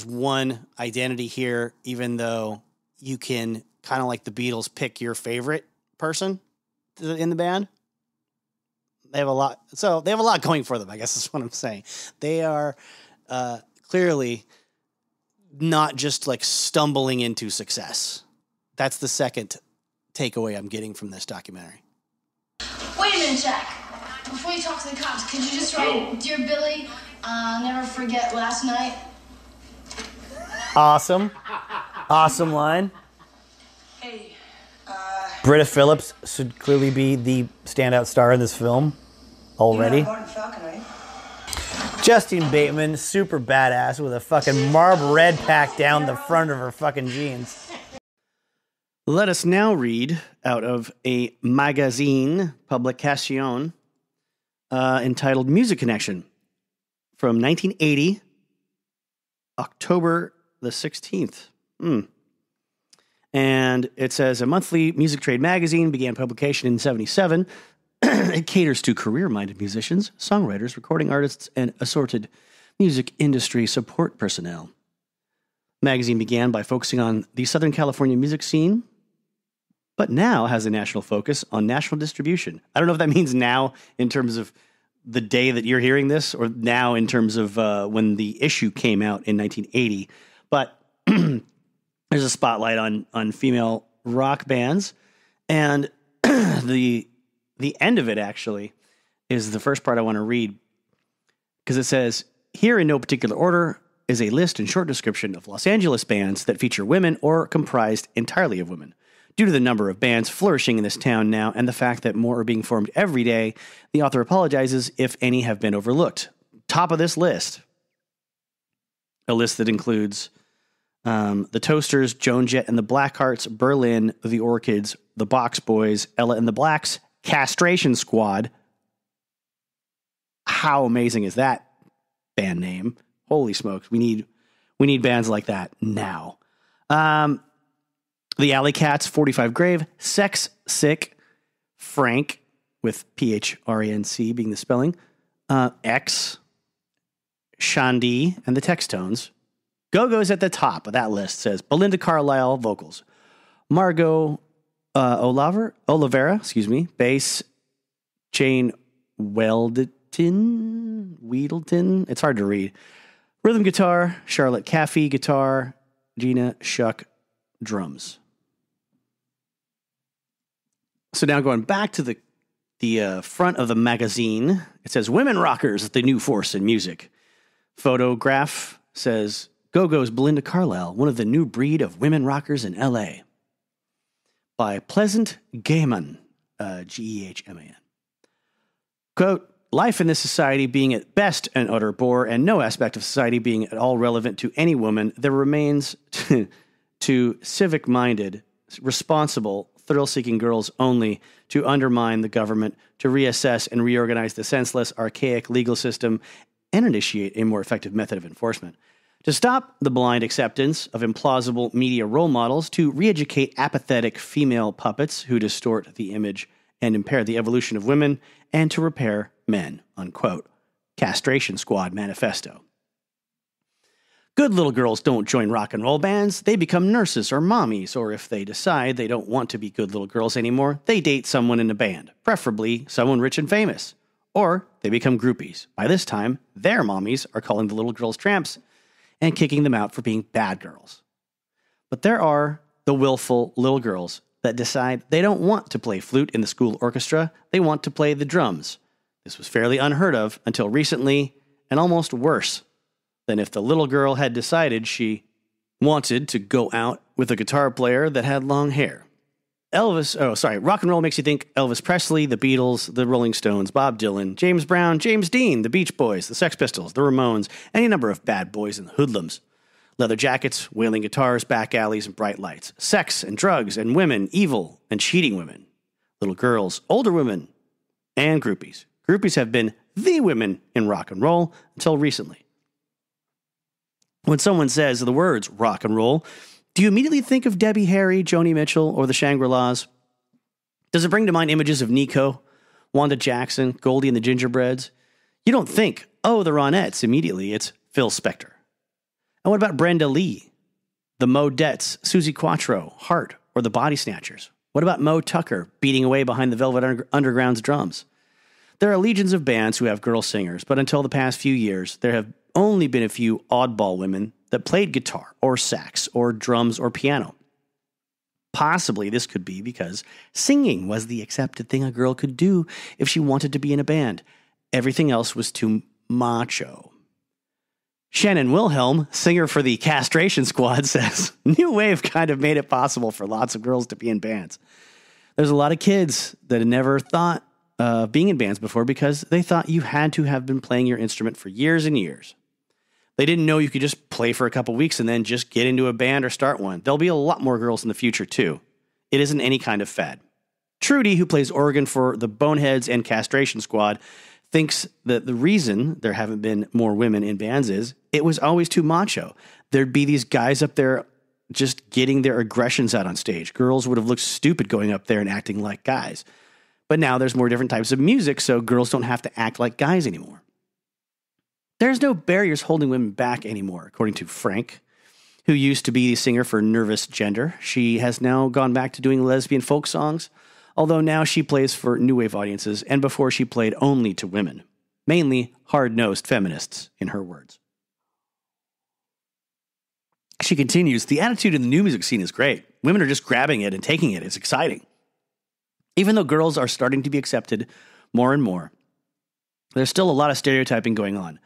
one identity here, even though you can kind of like the Beatles pick your favorite person in the band. They have a lot. So they have a lot going for them, I guess is what I'm saying. They are clearly not just like stumbling into success. That's the second takeaway I'm getting from this documentary. Wait a minute, Jack. Before you talk to the cops, could you just write, Dear Billy, never forget last night? Awesome. Awesome line. Hey, Britta Phillips should clearly be the standout star in this film already. Martin Falcon, right? Justine Bateman, super badass with a fucking Marb red pack down the front of her fucking jeans. Let us now read out of a magazine, publication, entitled Music Connection from 1980, October the 16th. And it says, a monthly music trade magazine began publication in 1977. It caters to career-minded musicians, songwriters, recording artists, and assorted music industry support personnel. The magazine began by focusing on the Southern California music scene, but now has a national focus on national distribution. I don't know if that means now in terms of the day that you're hearing this, or now in terms of when the issue came out in 1980. But there's a spotlight on female rock bands, and the end of it actually is the first part I want to read, because it says, here in no particular order is a list and short description of Los Angeles bands that feature women or comprised entirely of women. Due to the number of bands flourishing in this town now and the fact that more are being formed every day, the author apologizes if any have been overlooked. Top of this list, a list that includes the Toasters, Joan Jett and the Blackhearts, Berlin, the Orchids, the Box Boys, Ella and the Blacks, Castration Squad. How amazing is that band name? Holy smokes, we need bands like that now. The Alley Cats, 45 Grave, Sex Sick, Frank, with PHRANC being the spelling, X, Shandi, and the Textones. Go-Go's at the top of that list, says Belinda Carlisle, vocals. Margot Olivera, bass. Jane Weedleton, it's hard to read. Rhythm guitar, Charlotte Caffey, guitar, Gina Shuck, drums. So now going back to the front of the magazine, it says, Women Rockers, the new force in music. Photograph says, Go-Go's Belinda Carlisle, one of the new breed of women rockers in L.A. By Pleasant Gehman, Gehman. Quote, life in this society being at best an utter bore and no aspect of society being at all relevant to any woman, there remains to civic-minded, responsible, thrill-seeking girls only to undermine the government, to reassess and reorganize the senseless, archaic legal system, and initiate a more effective method of enforcement. To stop the blind acceptance of implausible media role models, to re-educate apathetic female puppets who distort the image and impair the evolution of women, and to repair men, unquote. Castration Squad Manifesto. Good little girls don't join rock and roll bands. They become nurses or mommies, or if they decide they don't want to be good little girls anymore, they date someone in a band, preferably someone rich and famous. Or they become groupies. By this time, their mommies are calling the little girls tramps and kicking them out for being bad girls. But there are the willful little girls that decide they don't want to play flute in the school orchestra, they want to play the drums. This was fairly unheard of until recently, and almost worse than if the little girl had decided she wanted to go out with a guitar player that had long hair. Rock and roll makes you think Elvis Presley, the Beatles, the Rolling Stones, Bob Dylan, James Brown, James Dean, the Beach Boys, the Sex Pistols, the Ramones, any number of bad boys and hoodlums. Leather jackets, wailing guitars, back alleys, and bright lights. Sex and drugs and women, evil and cheating women. Little girls, older women, and groupies. Groupies have been the women in rock and roll until recently. When someone says the words rock and roll, do you immediately think of Debbie Harry, Joni Mitchell, or the Shangri-Las? Does it bring to mind images of Nico, Wanda Jackson, Goldie and the Gingerbreads? You don't think, oh, the Ronettes, immediately. It's Phil Spector. And what about Brenda Lee, the Modettes, Susie Quattro, Hart, or the Body Snatchers? What about Moe Tucker beating away behind the Velvet Underground's drums? There are legions of bands who have girl singers, but until the past few years, there have only been a few oddball women that played guitar or sax or drums or piano. Possibly this could be because singing was the accepted thing a girl could do if she wanted to be in a band. Everything else was too macho. Shannon Wilhelm, singer for the Castration Squad, says, New Wave kind of made it possible for lots of girls to be in bands. There's a lot of kids that had never thought of being in bands before because they thought you had to have been playing your instrument for years and years. They didn't know you could just play for a couple weeks and then just get into a band or start one. There'll be a lot more girls in the future, too. It isn't any kind of fad. Trudy, who plays organ for the Boneheads and Castration Squad, thinks that the reason there haven't been more women in bands is it was always too macho. There'd be these guys up there just getting their aggressions out on stage. Girls would have looked stupid going up there and acting like guys. But now there's more different types of music, so girls don't have to act like guys anymore. There's no barriers holding women back anymore, according to Frank, who used to be the singer for Nervous Gender. She has now gone back to doing lesbian folk songs, although now she plays for new wave audiences, and before she played only to women, mainly hard-nosed feminists, in her words. She continues, the attitude in the new music scene is great. Women are just grabbing it and taking it. It's exciting. Even though girls are starting to be accepted more and more, there's still a lot of stereotyping going on.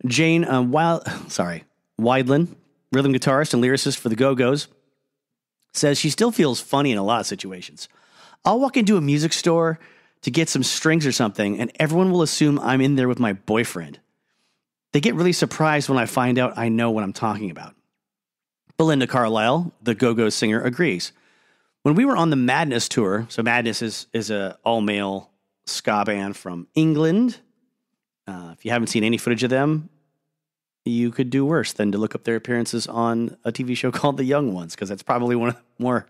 Jane Wideland, rhythm guitarist and lyricist for the Go-Go's, says she still feels funny in a lot of situations. I'll walk into a music store to get some strings or something, and everyone will assume I'm in there with my boyfriend. They get really surprised when I find out I know what I'm talking about. Belinda Carlisle, the Go-Go singer, agrees. When we were on the Madness tour, so Madness is a all-male ska band from England. If you haven't seen any footage of them, you could do worse than to look up their appearances on a TV show called The Young Ones, because that's probably one of the more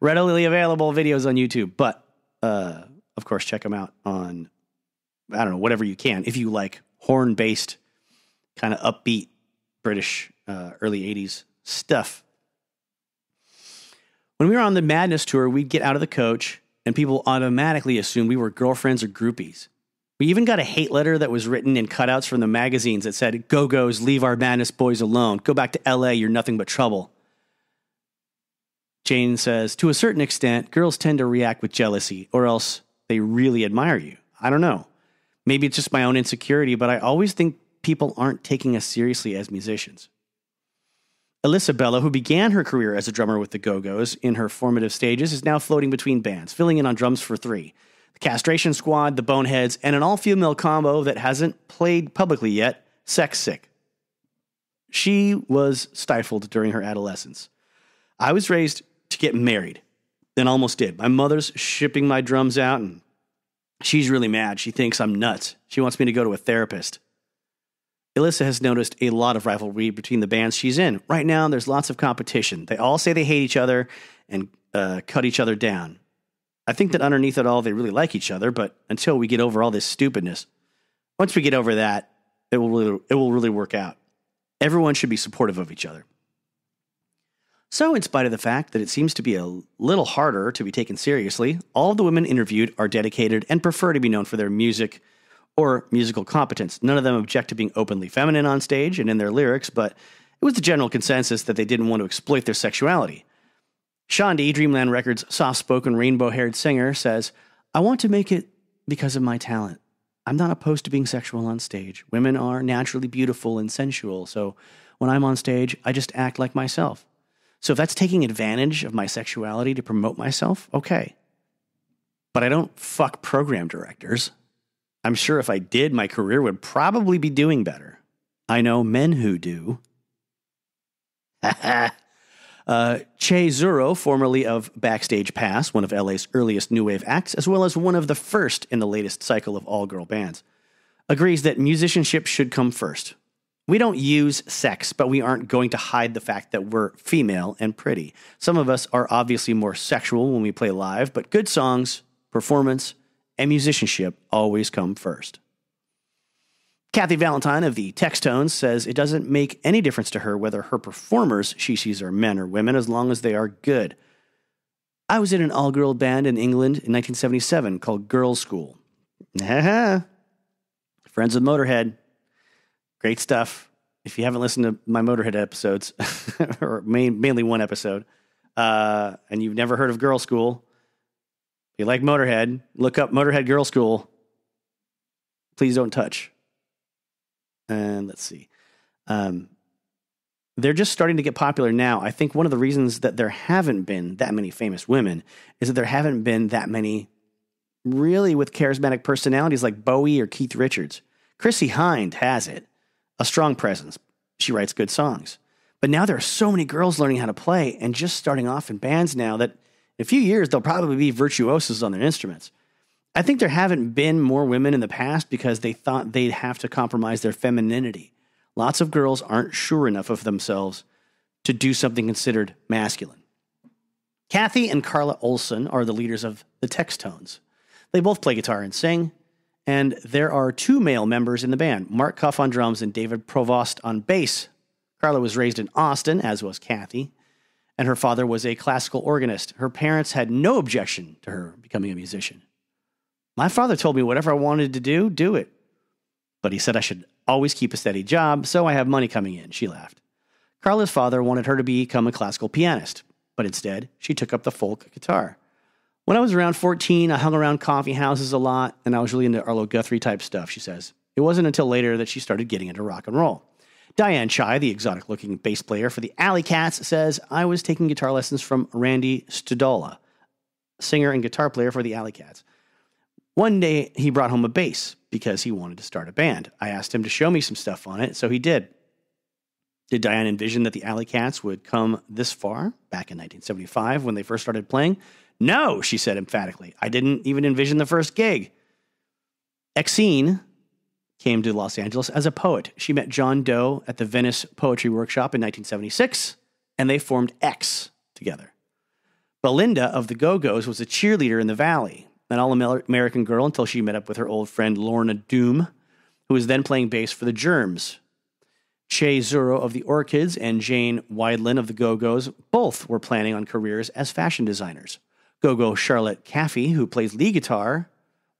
readily available videos on YouTube. But, of course, check them out on, I don't know, whatever you can. If you like horn-based, kind of upbeat British early 80s stuff. When we were on the Madness tour, we'd get out of the coach, and people automatically assumed we were girlfriends or groupies. We even got a hate letter that was written in cutouts from the magazines that said, Go-Go's, leave our Madness boys alone. Go back to LA, you're nothing but trouble. Jane says, to a certain extent, girls tend to react with jealousy, or else they really admire you. I don't know. Maybe it's just my own insecurity, but I always think people aren't taking us seriously as musicians. Alyssa Bello, who began her career as a drummer with the Go-Go's in her formative stages, is now floating between bands, filling in on drums for 3. The Castration Squad, the Boneheads, and an all-female combo that hasn't played publicly yet, Sex Sick. She was stifled during her adolescence. I was raised to get married, and almost did. My mother's shipping my drums out, and she's really mad. She thinks I'm nuts. She wants me to go to a therapist. Alyssa has noticed a lot of rivalry between the bands she's in. Right now, there's lots of competition. They all say they hate each other and cut each other down. I think that underneath it all, they really like each other, but until we get over all this stupidness, once we get over that, it will really work out. Everyone should be supportive of each other. So, in spite of the fact that it seems to be a little harder to be taken seriously, all of the women interviewed are dedicated and prefer to be known for their music or musical competence. None of them object to being openly feminine on stage and in their lyrics, but it was the general consensus that they didn't want to exploit their sexuality. Shandi, Dreamland Records' soft-spoken, rainbow-haired singer, says, I want to make it because of my talent. I'm not opposed to being sexual on stage. Women are naturally beautiful and sensual, so when I'm on stage, I just act like myself. So if that's taking advantage of my sexuality to promote myself, okay. But I don't fuck program directors. I'm sure if I did, my career would probably be doing better. I know men who do. Che Zuro, formerly of Backstage Pass, one of LA's earliest new wave acts, as well as one of the first in the latest cycle of all-girl bands, agrees that musicianship should come first. We don't use sex, but we aren't going to hide the fact that we're female and pretty. Some of us are obviously more sexual when we play live, but good songs, performance, and musicianship always come first. Kathy Valentine of the Textones says it doesn't make any difference to her whether her performers she sees are men or women as long as they are good. I was in an all-girl band in England in 1977 called Girls' School. Friends with Motorhead. Great stuff. If you haven't listened to my Motorhead episodes, or mainly one episode, and you've never heard of Girls' School, if you like Motorhead, look up Motorhead Girls' School. Please don't touch. And let's see. They're just starting to get popular now. I think one of the reasons that there haven't been that many famous women is that there haven't been that many really with charismatic personalities like Bowie or Keith Richards. Chrissie Hynde has it. A strong presence. She writes good songs. But now there are so many girls learning how to play and just starting off in bands now that in a few years they'll probably be virtuosos on their instruments. I think there haven't been more women in the past because they thought they'd have to compromise their femininity. Lots of girls aren't sure enough of themselves to do something considered masculine. Kathy and Carla Olson are the leaders of the Textones. They both play guitar and sing, and there are 2 male members in the band, Mark Cuff on drums and David Provost on bass. Carla was raised in Austin, as was Kathy, and her father was a classical organist. Her parents had no objection to her becoming a musician. My father told me whatever I wanted to do it. But he said I should always keep a steady job, so I have money coming in, she laughed. Carla's father wanted her to become a classical pianist, but instead, she took up the folk guitar. When I was around 14, I hung around coffee houses a lot, and I was really into Arlo Guthrie type stuff, she says. It wasn't until later that she started getting into rock and roll. Diane Chai, the exotic-looking bass player for the Alley Cats, says, I was taking guitar lessons from Randy Studola, singer and guitar player for the Alley Cats. One day, he brought home a bass because he wanted to start a band. I asked him to show me some stuff on it, so he did. Did Diane envision that the Alley Cats would come this far back in 1975 when they first started playing? No, she said emphatically. I didn't even envision the first gig. Exene came to Los Angeles as a poet. She met John Doe at the Venice Poetry Workshop in 1976, and they formed X together. Belinda of the Go-Go's was a cheerleader in the Valley, an all-American girl until she met up with her old friend Lorna Doom, who was then playing bass for the Germs. Che Zuro of the Orchids and Jane Weidland of the Go-Go's both were planning on careers as fashion designers. Go-Go Charlotte Caffey, who plays lead guitar,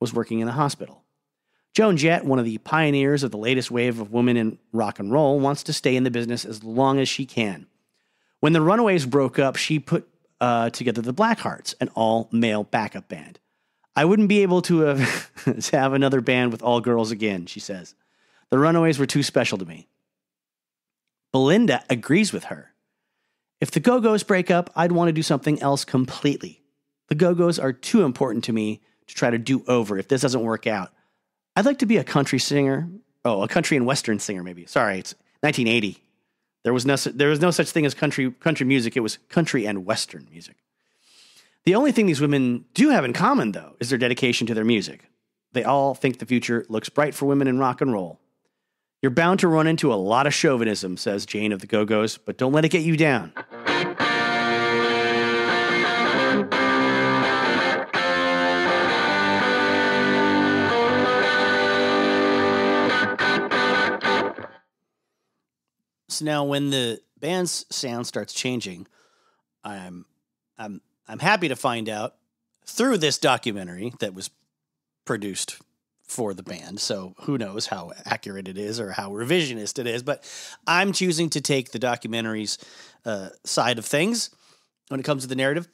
was working in a hospital. Joan Jett, one of the pioneers of the latest wave of women in rock and roll, wants to stay in the business as long as she can. When the Runaways broke up, she put together the Blackhearts, an all-male backup band. I wouldn't be able to have another band with all girls again, she says. The Runaways were too special to me. Belinda agrees with her. If the Go-Go's break up, I'd want to do something else completely. The Go-Go's are too important to me to try to do over if this doesn't work out. I'd like to be a country singer. Oh, a country and western singer, maybe. Sorry, it's 1980. There was no such thing as country music. It was country and western music. The only thing these women do have in common, though, is their dedication to their music. They all think the future looks bright for women in rock and roll. You're bound to run into a lot of chauvinism, says Jane of the Go-Go's, but don't let it get you down. So now when the band's sound starts changing, I'm happy to find out through this documentary that was produced for the band. So who knows how accurate it is or how revisionist it is, but I'm choosing to take the documentary's side of things when it comes to the narrative.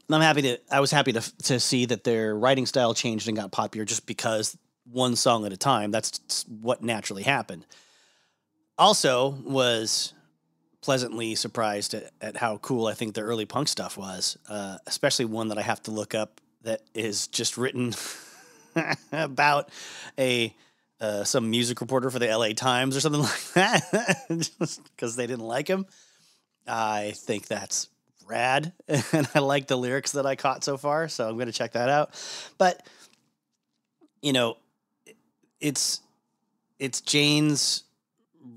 I was happy to see that their writing style changed and got popular just because one song at a time. That's what naturally happened. Also was pleasantly surprised at how cool I think the early punk stuff was, especially one that I have to look up that is just written about some music reporter for the LA Times or something like that, just because they didn't like him. I think that's rad, and I like the lyrics that I caught so far, so I'm going to check that out. But, you know, it's Jane's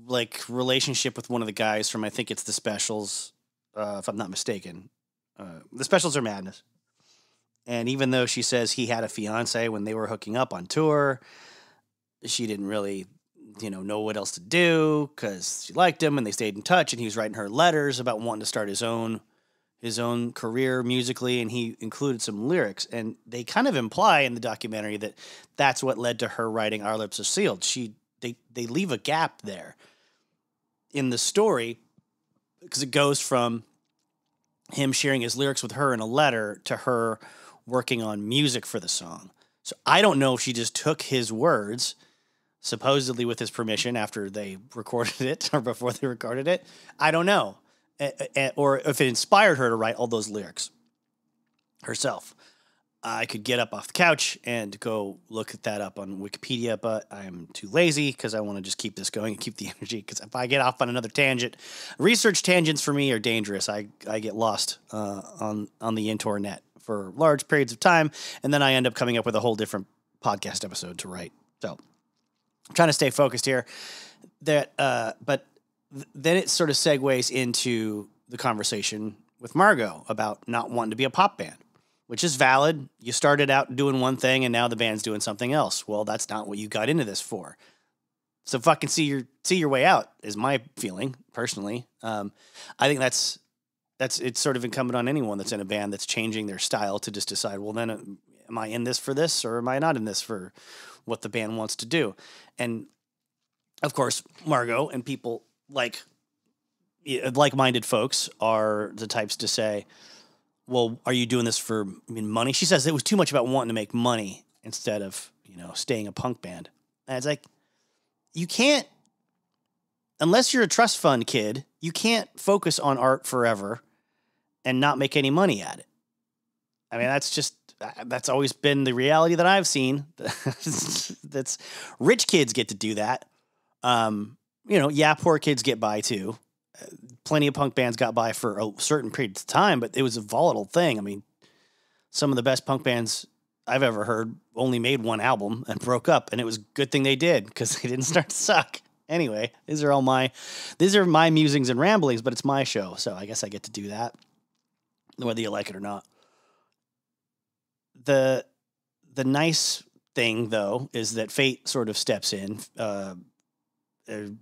like relationship with one of the guys from, I think it's the Specials, if I'm not mistaken. The Specials are madness. And even though she says he had a fiance when they were hooking up on tour, she didn't really, know what else to do because she liked him and they stayed in touch, and he was writing her letters about wanting to start his own career musically, and he included some lyrics. And they kind of imply in the documentary that that's what led to her writing Our Lips Are Sealed. They leave a gap there in the story because it goes from him sharing his lyrics with her in a letter to her working on music for the song. So I don't know if she just took his words, supposedly with his permission after they recorded it or before they recorded it. I don't know. Or if it inspired her to write all those lyrics herself. I could get up off the couch and go look at that up on Wikipedia, but I'm too lazy because I want to just keep this going and keep the energy. Because if I get off on another tangent, research tangents for me are dangerous. I get lost on the internet for large periods of time, and then I end up coming up with a whole different podcast episode to write. So I'm trying to stay focused here. But then it sort of segues into the conversation with Margot about not wanting to be a pop band. which is valid. You started out doing one thing and now the band's doing something else. Well, that's not what you got into this for. So fucking see your way out is my feeling personally. I think it's sort of incumbent on anyone that's in a band that's changing their style to just decide, well, then am I in this for this or am I not in this for what the band wants to do? And of course, Margot and people like-minded folks are the types to say, well, are you doing this for money? She says it was too much about wanting to make money instead of, staying a punk band. And it's like, you can't, unless you're a trust fund kid, you can't focus on art forever and not make any money at it. I mean, that's always been the reality that I've seen. That's rich kids get to do that. Poor kids get by too. Plenty of punk bands got by for a certain period of time, but it was a volatile thing. I mean, some of the best punk bands I've ever heard only made one album and broke up, and it was a good thing they did because they didn't start to suck. Anyway, these are my musings and ramblings, but it's my show, so I guess I get to do that, whether you like it or not. The nice thing, though, is that fate sort of steps in,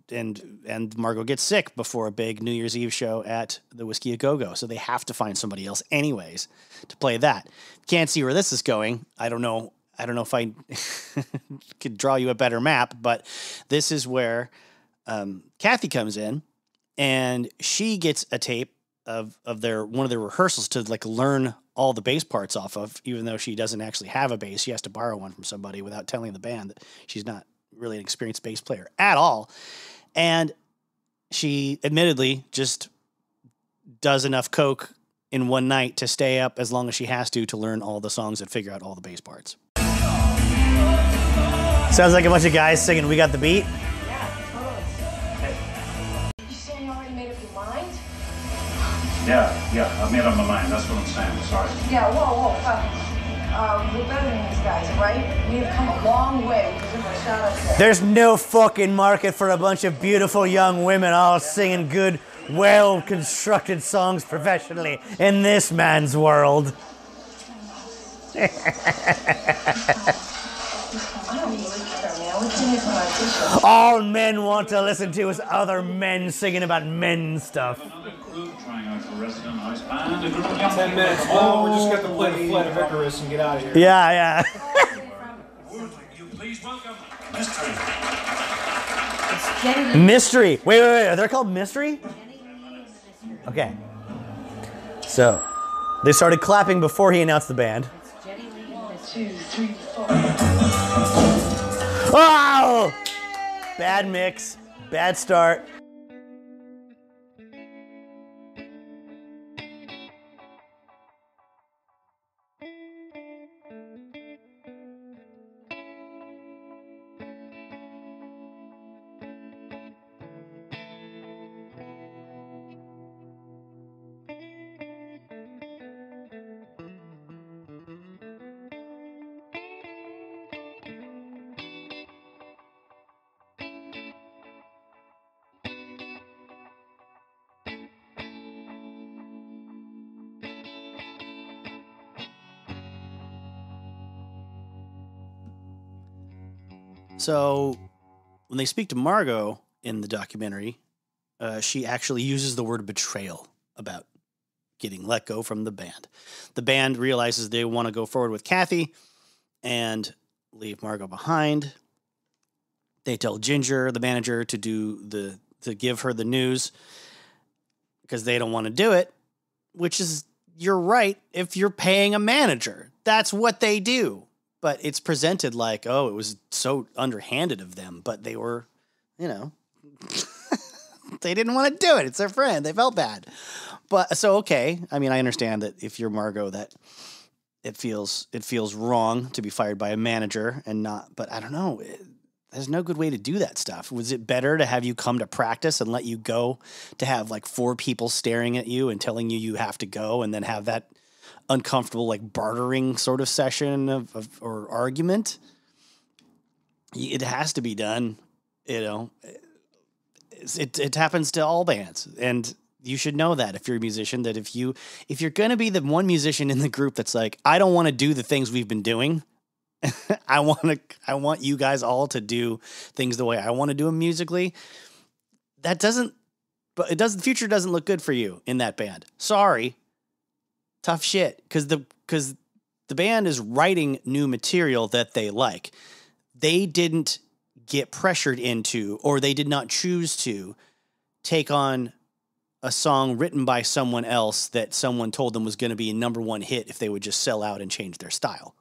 and Margot gets sick before a big New Year's Eve show at the Whiskey A Go-Go, so they have to find somebody else anyways to play that. Can't see where this is going. I don't know if I could draw you a better map, but this is where Kathy comes in, and she gets a tape of one of their rehearsals to learn all the bass parts off of, even though she doesn't actually have a bass. She has to borrow one from somebody without telling the band that she's not really an experienced bass player at all. And she admittedly just does enough coke in one night to stay up as long as she has to learn all the songs and figure out all the bass parts. Sounds like a bunch of guys singing We Got the Beat. You saying you already made up your mind? Yeah, I've made up my mind. That's what I'm saying. Sorry. Yeah, whoa. We're better than these guys, right? We've come a long way. We deserve a shout out there. There's no fucking market for a bunch of beautiful young women all singing good, well-constructed songs professionally in this man's world. I don't really care, man. We came here for my audition. All men want to listen to is other men singing about men stuff. Another crew trying out for resident ice band. A group of 10 minutes. Well, we're just going to play the Flight of Icarus and get out of here. Yeah. Would you please welcome Mystery. It's Jenny. Mystery. Wait. Are they called Mystery? Okay. So, they started clapping before he announced the band. 1, 2, 3, 4. Oh! Bad mix. Bad start. So when they speak to Margot in the documentary, she actually uses the word betrayal about getting let go from the band. The band realizes they want to go forward with Kathy and leave Margot behind. They tell Ginger, the manager, to give her the news because they don't want to do it, which is, you're right, if you're paying a manager. That's what they do. But it's presented like, oh, it was so underhanded of them. But they were, they didn't want to do it. It's their friend. They felt bad. But so, okay. I mean, I understand that if you're Margot, that it feels wrong to be fired by a manager and not, but I don't know. There's no good way to do that stuff. Was it better to have you come to practice and let you go, to have like 4 people staring at you and telling you have to go, and then have that uncomfortable bartering sort of session or argument? It has to be done. It happens to all bands, and You should know that if you're a musician, that if you're going to be the one musician in the group that's like, I don't want to do the things we've been doing. I want you guys all to do things the way I want to do them musically. The future doesn't look good for you in that band. Sorry. Tough shit. Because the band is writing new material that they like. They didn't get pressured into, or they did not choose to take on a song written by someone else that someone told them was going to be a number one hit if they would just sell out and change their style.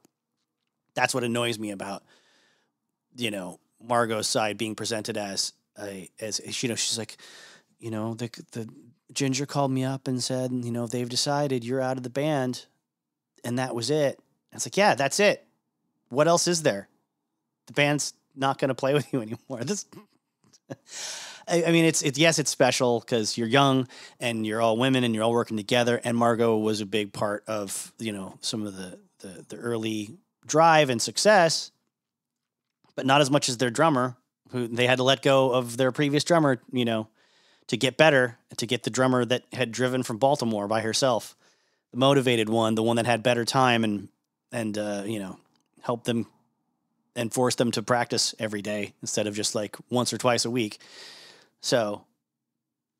That's what annoys me about, Margot's side being presented as she's like, the Ginger called me up and said, they've decided you're out of the band, and that was it. And it's like, yeah, that's it. What else is there? The band's not going to play with you anymore. It's special because you're young and you're all women and you're all working together. And Margot was a big part of, some of the early drive and success, but not as much as their drummer, who they had to let go of their previous drummer, to get better, to get the drummer that had driven from Baltimore by herself, the motivated one, the one that had better time and helped them and forced them to practice every day instead of just like once or twice a week. So,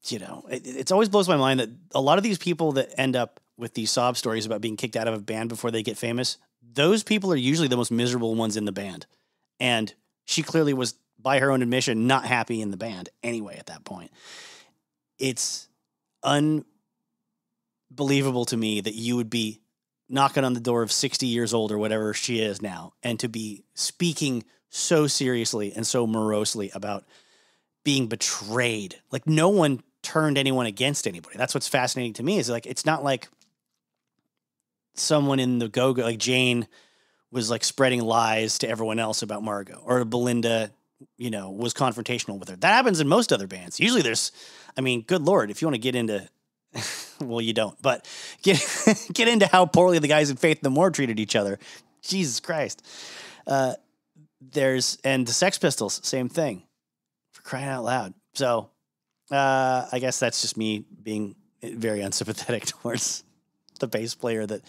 it always blows my mind that a lot of these people that end up with these sob stories about being kicked out of a band before they get famous, those people are usually the most miserable ones in the band. And she clearly was, by her own admission, not happy in the band anyway at that point. It's unbelievable to me that you would be knocking on the door of 60 years old or whatever she is now, and to be speaking so seriously and so morosely about being betrayed. Like, no one turned anyone against anybody. That's what's fascinating to me, is like, it's not like someone in the go-go, like Jane was like spreading lies to everyone else about Margot, or Belinda, was confrontational with her. That happens in most other bands. Usually good Lord, if you want to get into, well, you don't, but get into how poorly the guys in Faith No More treated each other. Jesus Christ. And the Sex Pistols, same thing, for crying out loud. So, I guess that's just me being very unsympathetic towards the bass player that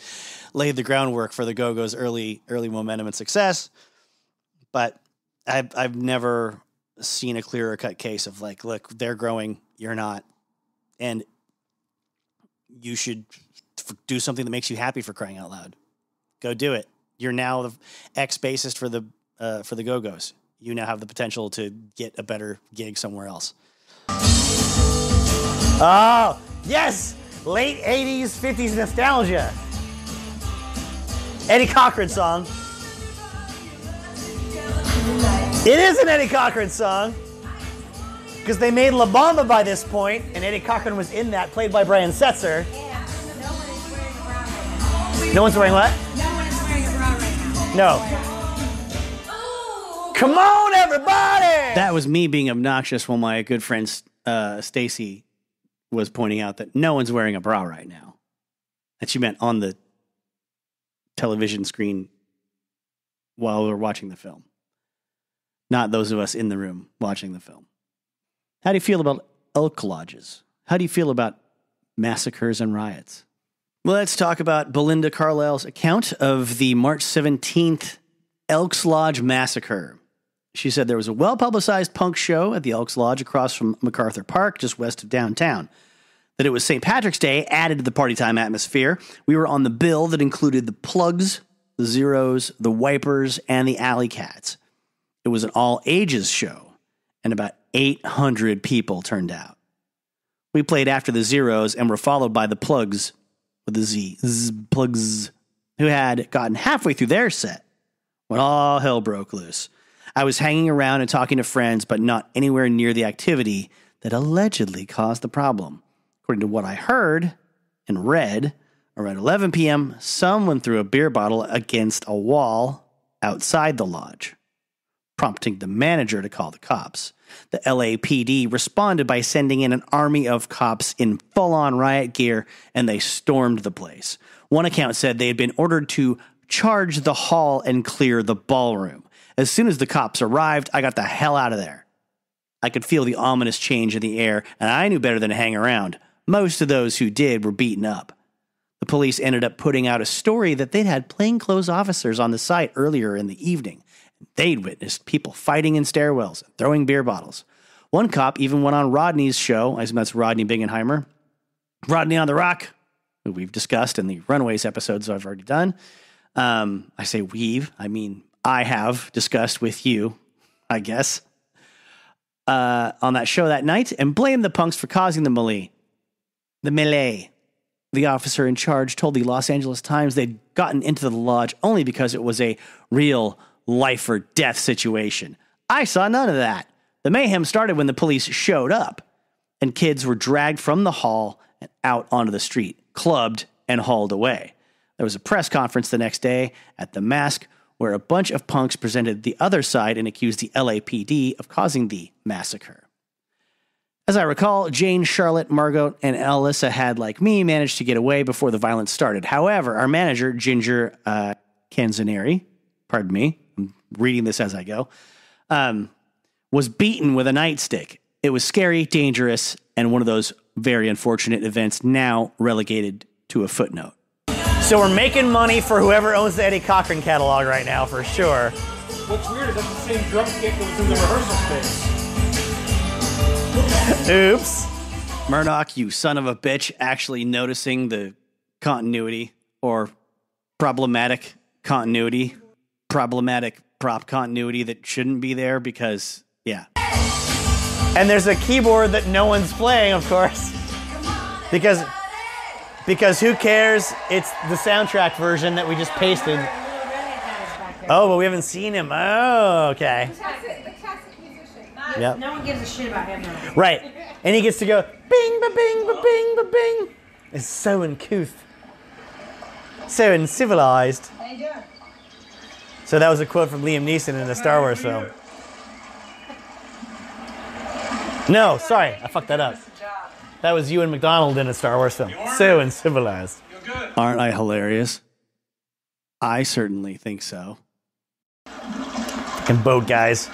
laid the groundwork for the Go-Go's early momentum and success. But I've never seen a clearer cut case of like, look, they're growing, you're not, and you should do something that makes you happy, for crying out loud. Go do it. You're now the ex-bassist for the Go-Go's. You now have the potential to get a better gig somewhere else. Oh, yes! Late 80s, 50s nostalgia. Eddie Cochran song. It is an Eddie Cochran song, because they made La Bamba by this point, and Eddie Cochran was in that, played by Brian Setzer. No one's wearing what? No one is wearing a bra right now. No. Come on, everybody! That was me being obnoxious while my good friend Stacy was pointing out that no one's wearing a bra right now. And she meant on the television screen while we were watching the film. Not those of us in the room watching the film. How do you feel about elk lodges? How do you feel about massacres and riots? Well, let's talk about Belinda Carlisle's account of the March 17th Elks Lodge massacre. She said there was a well-publicized punk show at the Elks Lodge across from MacArthur Park, just west of downtown. That it was St. Patrick's Day added to the party time atmosphere. We were on the bill that included the Plugs, the Zeros, the Wipers, and the Alley Cats. It was an all-ages show, and about 800 people turned out. We played after the Zeros and were followed by the Plugs, with the Z, Plugs, who had gotten halfway through their set when all hell broke loose. I was hanging around and talking to friends, but not anywhere near the activity that allegedly caused the problem. According to what I heard and read, around 11 p.m., someone threw a beer bottle against a wall outside the lodge, prompting the manager to call the cops. The LAPD responded by sending in an army of cops in full-on riot gear, and they stormed the place. One account said they had been ordered to charge the hall and clear the ballroom. As soon as the cops arrived, I got the hell out of there. I could feel the ominous change in the air, and I knew better than to hang around. Most of those who did were beaten up. The police ended up putting out a story that they'd had plainclothes officers on the site earlier in the evening. They'd witnessed people fighting in stairwells and throwing beer bottles. One cop even went on Rodney's show. I assume that's Rodney Bingenheimer. Rodney on the Rock, who we've discussed in the Runaways episodes I've already done. I say we've, I mean I have discussed with you, I guess, on that show that night, and blamed the punks for causing the melee. The officer in charge told the Los Angeles Times they'd gotten into the lodge only because it was a real life or death situation. I saw none of that. The mayhem started when the police showed up and kids were dragged from the hall and out onto the street, clubbed and hauled away. There was a press conference the next day at the Mask where a bunch of punks presented the other side and accused the LAPD of causing the massacre. As I recall, Jane, Charlotte, Margot, and Alyssa had, like me, managed to get away before the violence started. However, our manager, Ginger Canzaneri, pardon me, I'm reading this as I go, was beaten with a nightstick. It was scary, dangerous, and one of those very unfortunate events now relegated to a footnote. So we're making money for whoever owns the Eddie Cochran catalog right now, for sure. What's weird is that's the same drum kit that was in the rehearsal space. Oops. Murdoch, you son of a bitch, actually noticing the continuity or problematic continuity, problematic prop continuity that shouldn't be there because, yeah. And there's a keyboard that no one's playing, of course. Because who cares? It's the soundtrack version that we just pasted. Oh, but we haven't seen him. Oh, okay. Yep. No one gives a shit about him though. Right. And he gets to go bing, ba bing, ba bing, ba bing. It's so uncouth. So uncivilized. How you doing? So that was a quote from Liam Neeson in a Star Wars film. No, sorry. I fucked that up. That was Ewan McDonald in a Star Wars film. So uncivilized. Aren't I hilarious? I certainly think so. Fucking boat guys.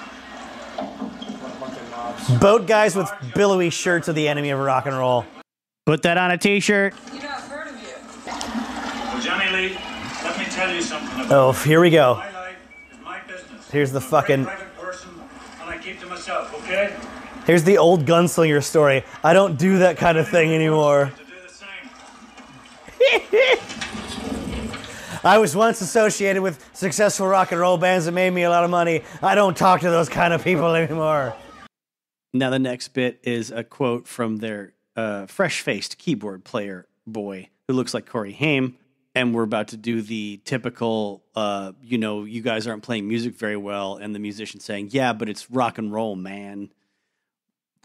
Boat guys with billowy shirts are the enemy of rock and roll. Put that on a t-shirt. You know, I've heard of you. Well, Johnny Lee, let me tell you something about Oh, here we go. my life is my business. Here's the I'm a fucking... very private person, and I keep to myself, okay? Here's the old gunslinger story. I don't do that kind of thing anymore. To do the same. I was once associated with successful rock and roll bands that made me a lot of money. I don't talk to those kind of people anymore. Now the next bit is a quote from their fresh-faced keyboard player boy who looks like Corey Haim. And we're about to do the typical, you guys aren't playing music very well. And the musician saying, yeah, but it's rock and roll, man.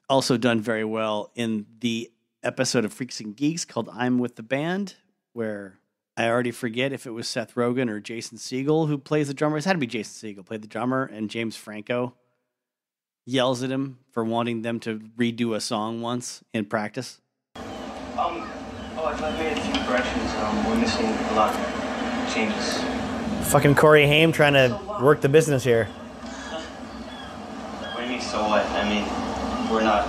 Also done very well in the episode of Freaks and Geeks called I'm With the Band, where I already forget if it was Seth Rogen or Jason Segel who plays the drummer. It had to be Jason Segel, played the drummer, and James Franco yells at him for wanting them to redo a song once in practice. I've made a few corrections. We're missing a lot of changes. Fucking Corey Haim trying to work the business here. What do you mean, so what? I mean, we're not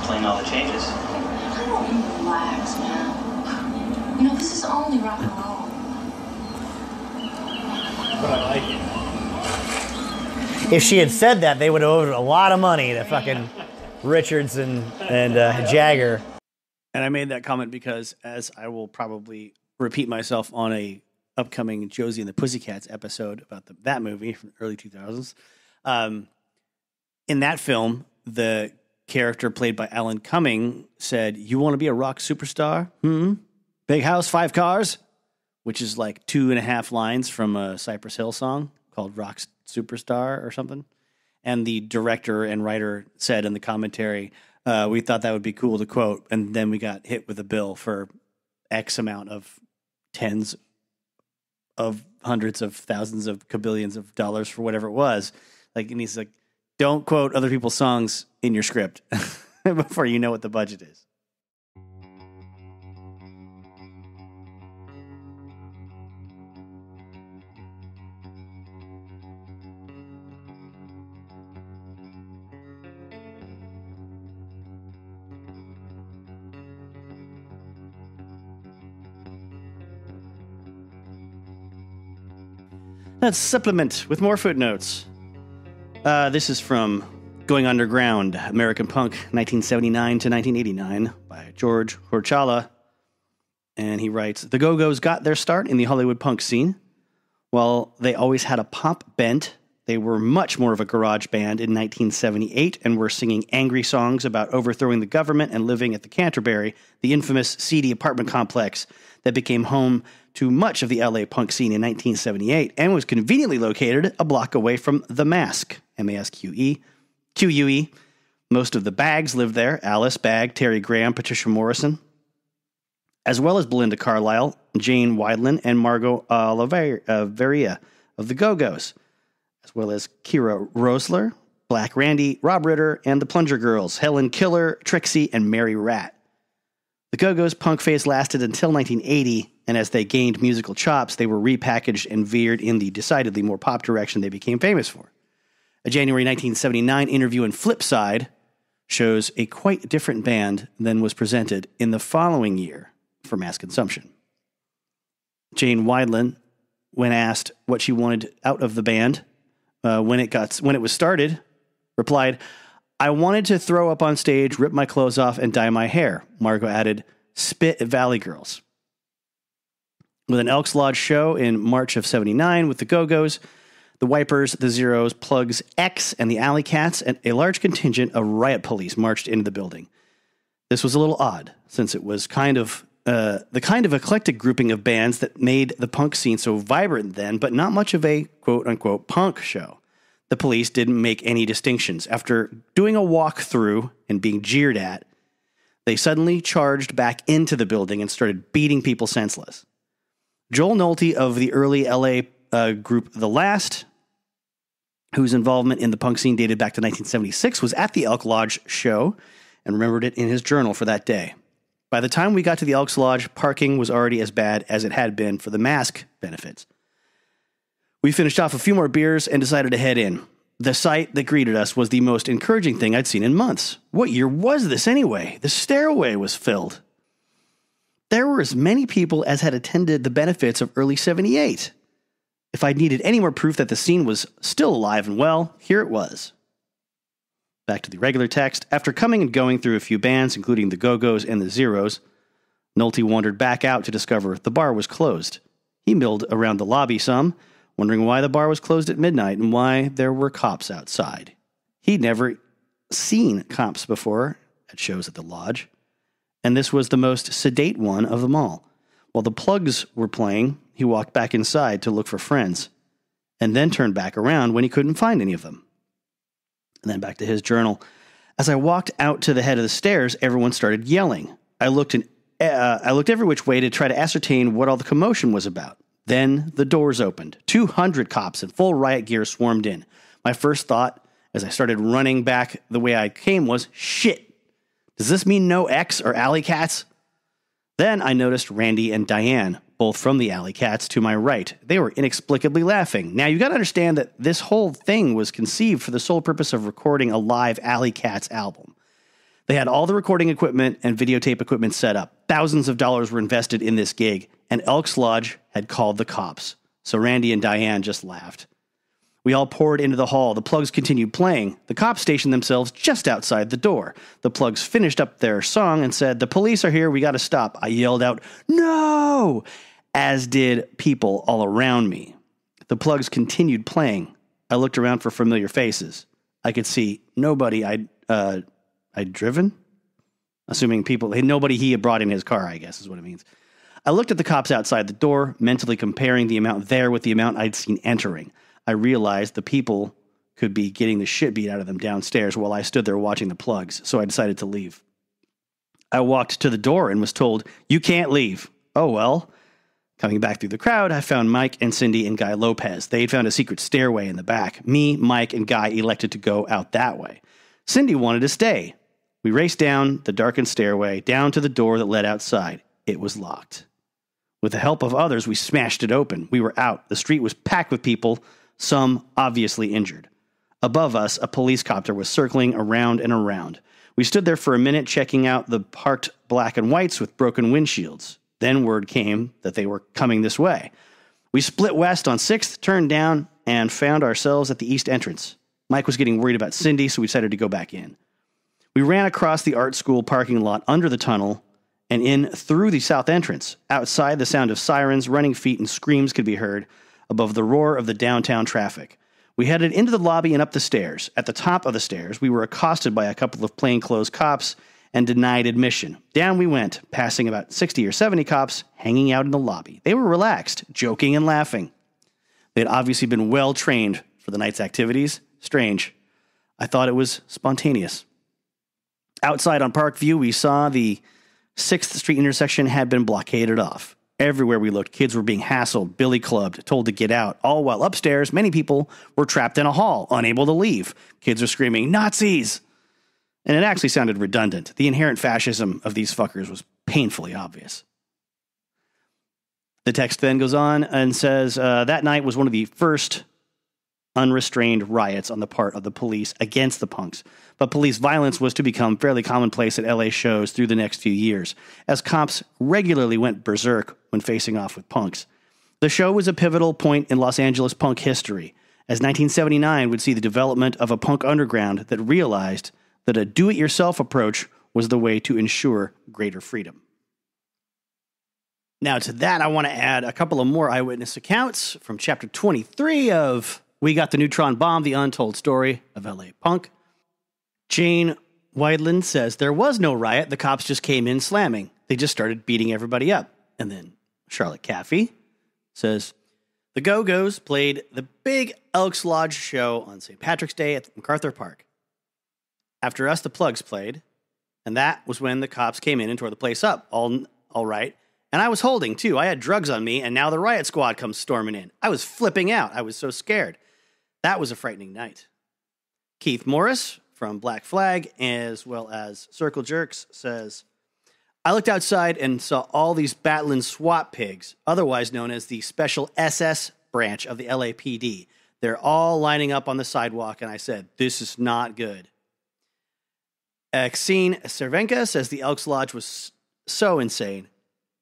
playing all the changes. Why don't you relax, man? You know, this is only rock and roll. But I like it. If she had said that, they would have owed a lot of money to fucking Richards and Jagger. And I made that comment because, as I will probably repeat myself on a upcoming Josie and the Pussycats episode about that movie from the early 2000s, in that film, the character played by Alan Cumming said, "You want to be a rock superstar? Big house, 5 cars," which is like 2.5 lines from a Cypress Hill song called Rock Superstar or something. And the director and writer said in the commentary, we thought that would be cool to quote, and then we got hit with a bill for X amount of tens of hundreds of thousands of kabillions of dollars for whatever it was. Like, and he's like, don't quote other people's songs in your script before you know what the budget is. Let's supplement with more footnotes. This is from Going Underground, American Punk, 1979 to 1989, by George Horchala. And he writes, the Go-Go's got their start in the Hollywood punk scene. While they always had a pop bent, they were much more of a garage band in 1978 and were singing angry songs about overthrowing the government and living at the Canterbury, the infamous seedy apartment complex that became home to much of the LA punk scene in 1978 and was conveniently located a block away from The Mask, M-A-S-Q-E, Q-U-E. Most of the Bags lived there, Alice Bagg, Terry Graham, Patricia Morrison, as well as Belinda Carlisle, Jane Wiedlin, and Margot Oliveria of the Go-Go's, as well as Kira Rosler, Black Randy, Rob Ritter, and the Plunger Girls, Helen Killer, Trixie, and Mary Rat. The Go-Go's punk phase lasted until 1980, and as they gained musical chops, they were repackaged and veered in the decidedly more pop direction they became famous for. A January 1979 interview in Flipside shows a quite different band than was presented in the following year for mass consumption. Jane Wiedlin, when asked what she wanted out of the band when it was started, replied, I wanted to throw up on stage, rip my clothes off, and dye my hair. Margot added, spit at Valley Girls. With an Elks Lodge show in March of 79 with the Go-Go's, the Wipers, the Zeros, Plugs, X, and the Alley Cats, and a large contingent of riot police marched into the building. This was a little odd, since it was the kind of eclectic grouping of bands that made the punk scene so vibrant then, but not much of a quote-unquote punk show. The police didn't make any distinctions. After doing a walk-through and being jeered at, they suddenly charged back into the building and started beating people senseless. Joel Nolte of the early LA group The Last, whose involvement in the punk scene dated back to 1976, was at the Elk Lodge show and remembered it in his journal for that day. By the time we got to the Elks Lodge, parking was already as bad as it had been for the Mask benefits. We finished off a few more beers and decided to head in. The sight that greeted us was the most encouraging thing I'd seen in months. What year was this anyway? The stairway was filled. There were as many people as had attended the benefits of early 78. If I'd needed any more proof that the scene was still alive and well, here it was. Back to the regular text. After coming and going through a few bands, including the Go-Go's and the Zeros, Nolte wandered back out to discover the bar was closed. He milled around the lobby some, wondering why the bar was closed at midnight and why there were cops outside. He'd never seen cops before at shows at the lodge, and this was the most sedate one of them all. While the Plugs were playing, he walked back inside to look for friends, and then turned back around when he couldn't find any of them. And then back to his journal. As I walked out to the head of the stairs, everyone started yelling. I looked every which way to try to ascertain what all the commotion was about. Then the doors opened. 200 cops in full riot gear swarmed in. My first thought, as I started running back the way I came, was, shit, does this mean no X or Alley Cats? Then I noticed Randy and Diane, both from the Alley Cats, to my right. They were inexplicably laughing. Now, you got to understand that this whole thing was conceived for the sole purpose of recording a live Alley Cats album. They had all the recording equipment and videotape equipment set up. Thousands of dollars were invested in this gig, and Elks Lodge had called the cops. So Randy and Diane just laughed. We all poured into the hall. The Plugs continued playing. The cops stationed themselves just outside the door. The Plugs finished up their song and said, "The police are here, we gotta stop." I yelled out, "No!" as did people all around me. The Plugs continued playing. I looked around for familiar faces. I could see nobody I'd driven? Assuming nobody he had brought in his car, I guess is what it means. I looked at the cops outside the door, mentally comparing the amount there with the amount I'd seen entering. I realized the people could be getting the shit beat out of them downstairs while I stood there watching the Plugs, so I decided to leave. I walked to the door and was told, "You can't leave." Oh, well. Coming back through the crowd, I found Mike and Cindy and Guy Lopez. They had found a secret stairway in the back. Me, Mike, and Guy elected to go out that way. Cindy wanted to stay. We raced down the darkened stairway, down to the door that led outside. It was locked. With the help of others, we smashed it open. We were out. The street was packed with people, some obviously injured. Above us, a police copter was circling around and around. We stood there for a minute, checking out the parked black and whites with broken windshields. Then word came that they were coming this way. We split west on 6th, turned down, and found ourselves at the east entrance. Mike was getting worried about Cindy, so we decided to go back in. We ran across the art school parking lot under the tunnel and in through the south entrance. Outside, the sound of sirens, running feet, and screams could be heard above the roar of the downtown traffic. We headed into the lobby and up the stairs. At the top of the stairs, we were accosted by a couple of plainclothes cops and denied admission. Down we went, passing about 60 or 70 cops hanging out in the lobby. They were relaxed, joking and laughing. They had obviously been well trained for the night's activities. Strange. I thought it was spontaneous. Outside on Parkview, we saw the 6th Street intersection had been blockaded off. Everywhere we looked, kids were being hassled, billy clubbed, told to get out, all while upstairs, many people were trapped in a hall, unable to leave. Kids were screaming, "Nazis!" And it actually sounded redundant. The inherent fascism of these fuckers was painfully obvious. The text then goes on and says, that night was one of the first unrestrained riots on the part of the police against the punks. But police violence was to become fairly commonplace at LA shows through the next few years, as cops regularly went berserk when facing off with punks. The show was a pivotal point in Los Angeles punk history, as 1979 would see the development of a punk underground that realized that a do-it-yourself approach was the way to ensure greater freedom. Now to that, I want to add a couple of more eyewitness accounts from chapter 23 of We Got the Neutron Bomb, The Untold Story of LA Punk. Jane Weidland says, there was no riot. The cops just came in slamming. They just started beating everybody up. And then Charlotte Caffey says, the Go-Go's played the big Elks Lodge show on St. Patrick's Day at MacArthur Park. After us, the Plugs played, and that was when the cops came in and tore the place up. All right. And I was holding, too. I had drugs on me, and now the riot squad comes storming in. I was flipping out. I was so scared. That was a frightening night. Keith Morris from Black Flag, as well as Circle Jerks, says, I looked outside and saw all these battling SWAT pigs, otherwise known as the Special SS branch of the LAPD. They're all lining up on the sidewalk, and I said, this is not good. Xene Cervenka says the Elks Lodge was so insane.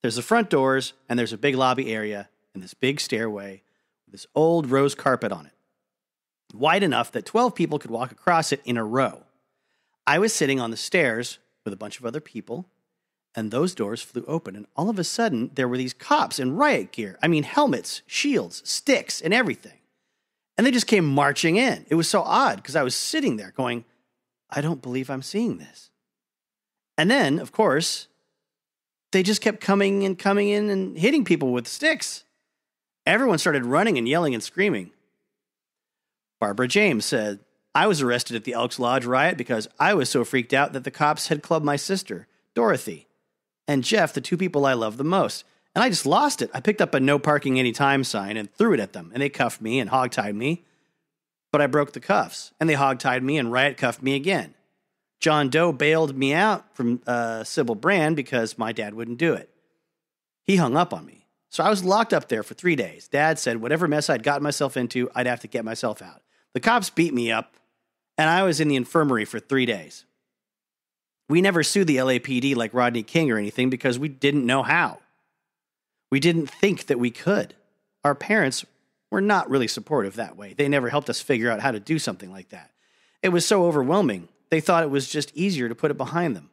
There's the front doors, and there's a big lobby area, and this big stairway with this old rose carpet on it, wide enough that 12 people could walk across it in a row. I was sitting on the stairs with a bunch of other people, and those doors flew open, and all of a sudden, there were these cops in riot gear. I mean, helmets, shields, sticks, and everything. And they just came marching in. It was so odd, because I was sitting there going, I don't believe I'm seeing this. And then, of course, they just kept coming in and hitting people with sticks. Everyone started running and yelling and screaming. Barbara James said, I was arrested at the Elks Lodge riot because I was so freaked out that the cops had clubbed my sister, Dorothy, and Jeff, the two people I love the most. And I just lost it. I picked up a no parking anytime sign and threw it at them, and they cuffed me and hogtied me. But I broke the cuffs, and they hogtied me and riot cuffed me again. John Doe bailed me out from Sybil Brand because my dad wouldn't do it. He hung up on me. So I was locked up there for 3 days. Dad said whatever mess I'd gotten myself into, I'd have to get myself out. The cops beat me up, and I was in the infirmary for 3 days. We never sued the LAPD like Rodney King or anything because we didn't know how. We didn't think that we could. Our parents were not really supportive that way. They never helped us figure out how to do something like that. It was so overwhelming. They thought it was just easier to put it behind them.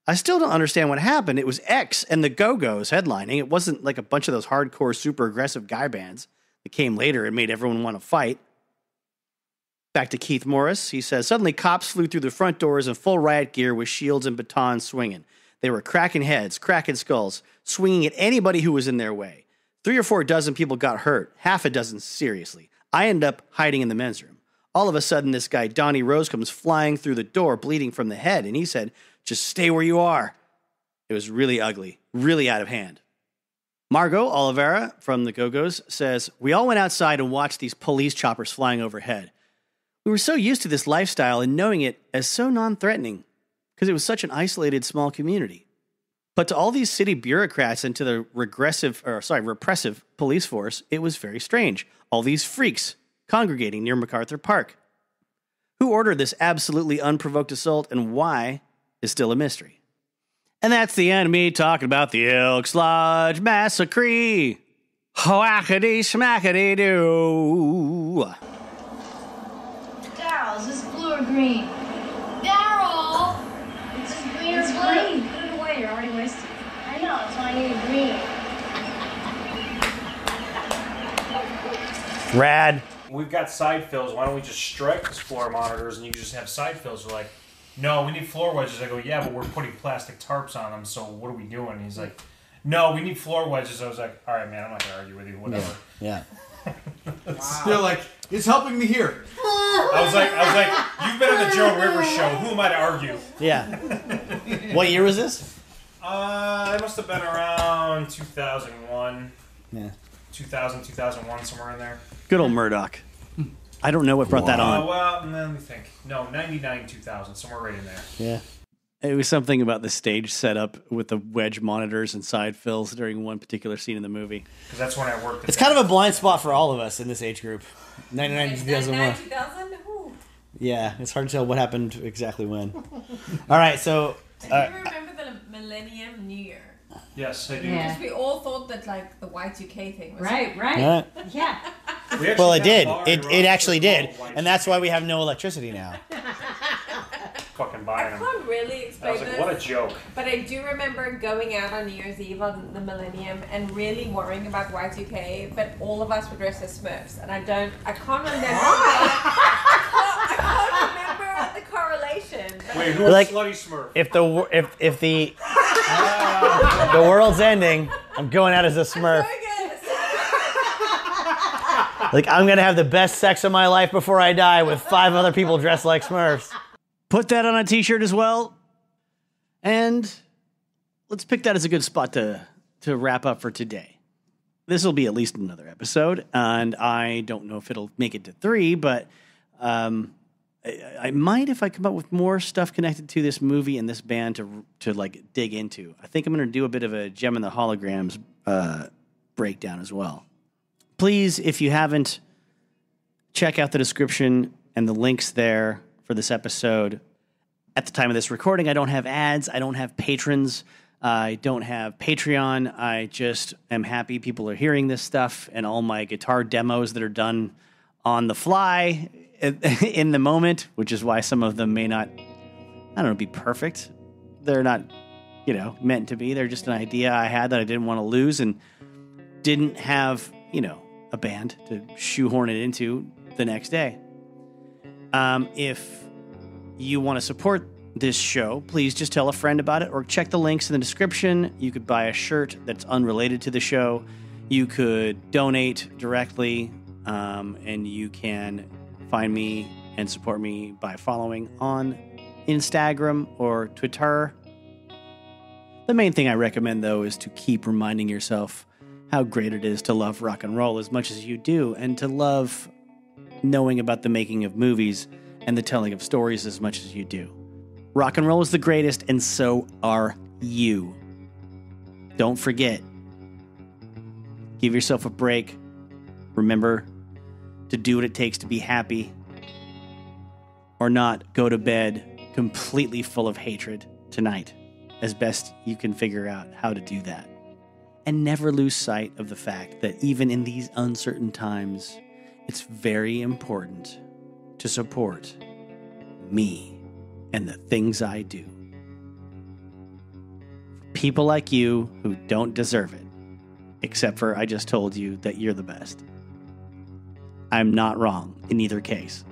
I still don't understand what happened. It was X and the Go-Go's headlining. It wasn't like a bunch of those hardcore, super aggressive guy bands that came later and made everyone want to fight. Back to Keith Morris. He says, suddenly cops flew through the front doors in full riot gear with shields and batons swinging. They were cracking heads, cracking skulls, swinging at anybody who was in their way. 3 or 4 dozen people got hurt, half a dozen seriously. I ended up hiding in the men's room. All of a sudden, this guy, Donnie Rose, comes flying through the door, bleeding from the head, and he said, just stay where you are. It was really ugly, really out of hand. Margot Oliveira from the Go-Go's says, we all went outside and watched these police choppers flying overhead. We were so used to this lifestyle and knowing it as so non-threatening because it was such an isolated small community. But to all these city bureaucrats and to the repressive police force, it was very strange. All these freaks congregating near MacArthur Park. Who ordered this absolutely unprovoked assault and why is still a mystery. And that's the end of me talking about the Elks Lodge Massacre. Whackity smackity doo. Daryl, is this blue or green? Daryl! It's green or blue? Put it away, you're already wasted. I know, that's why I need green. Rad. We've got side fills. Why don't we just strike these floor monitors and you just have side fills? We're like, no, we need floor wedges. I go, yeah, but we're putting plastic tarps on them, so what are we doing? And he's like, no, we need floor wedges. I was like, all right, man, I'm not going to argue with you, whatever. Yeah. They're like, it's helping me here. I was like, you've been on the Joan Rivers show. Who am I to argue? Yeah. What year was this? It must have been around 2001. Yeah. 2000, 2001, somewhere in there. Good old Murdoch. I don't know what brought that on. Well, let me think. No, 99, 2000, somewhere right in there. Yeah. It was something about the stage setup with the wedge monitors and side fills during one particular scene in the movie. Because that's when I worked. It's kind of a blind spot for all of us in this age group. 99 to 2001. 2000? Ooh. Yeah, it's hard to tell what happened exactly when. All right, so... Do you remember the Millennium New Year? Yes, I do. Because we all thought that like the Y2K thing was Right. Yeah. Well, it did. It actually did. And that's why we have no electricity now. Fucking buying I them. can't really I explain was like, this. what a joke. But I do remember going out on New Year's Eve on the Millennium and really worrying about Y2K, but all of us were dressed as Smurfs, and I can't remember. I can't remember the correlation. Wait, who was Like, Slutty Smurf? If the the world's ending, I'm going out as a Smurf. Like, I'm gonna have the best sex of my life before I die with 5 other people dressed like Smurfs. Put that on a t-shirt as well. And let's pick that as a good spot to wrap up for today. This will be at least another episode, and I don't know if it'll make it to 3, but I might if I come up with more stuff connected to this movie and this band to like dig into. I think I'm going to do a bit of a Jem and the Holograms breakdown as well. Please, if you haven't, check out the description and the links there for this episode. At the time of this recording, I don't have ads. I don't have patrons. I don't have Patreon. I just am happy people are hearing this stuff and all my guitar demos that are done on the fly in the moment, which is why some of them may not, I don't know, be perfect. They're not, meant to be. They're just an idea I had that I didn't want to lose and didn't have, a band to shoehorn it into the next day. If you want to support this show, please just tell a friend about it or check the links in the description. You could buy a shirt that's unrelated to the show. You could donate directly, and you can find me and support me by following on Instagram or Twitter. The main thing I recommend, though, is to keep reminding yourself how great it is to love rock and roll as much as you do, and to love knowing about the making of movies and the telling of stories as much as you do. Rock and roll is the greatest, and so are you. Don't forget. Give yourself a break. Remember to do what it takes to be happy, or not go to bed completely full of hatred tonight, as best you can figure out how to do that. And never lose sight of the fact that even in these uncertain times, it's very important to support me and the things I do. People like you who don't deserve it, except for I just told you that you're the best. I'm not wrong in either case.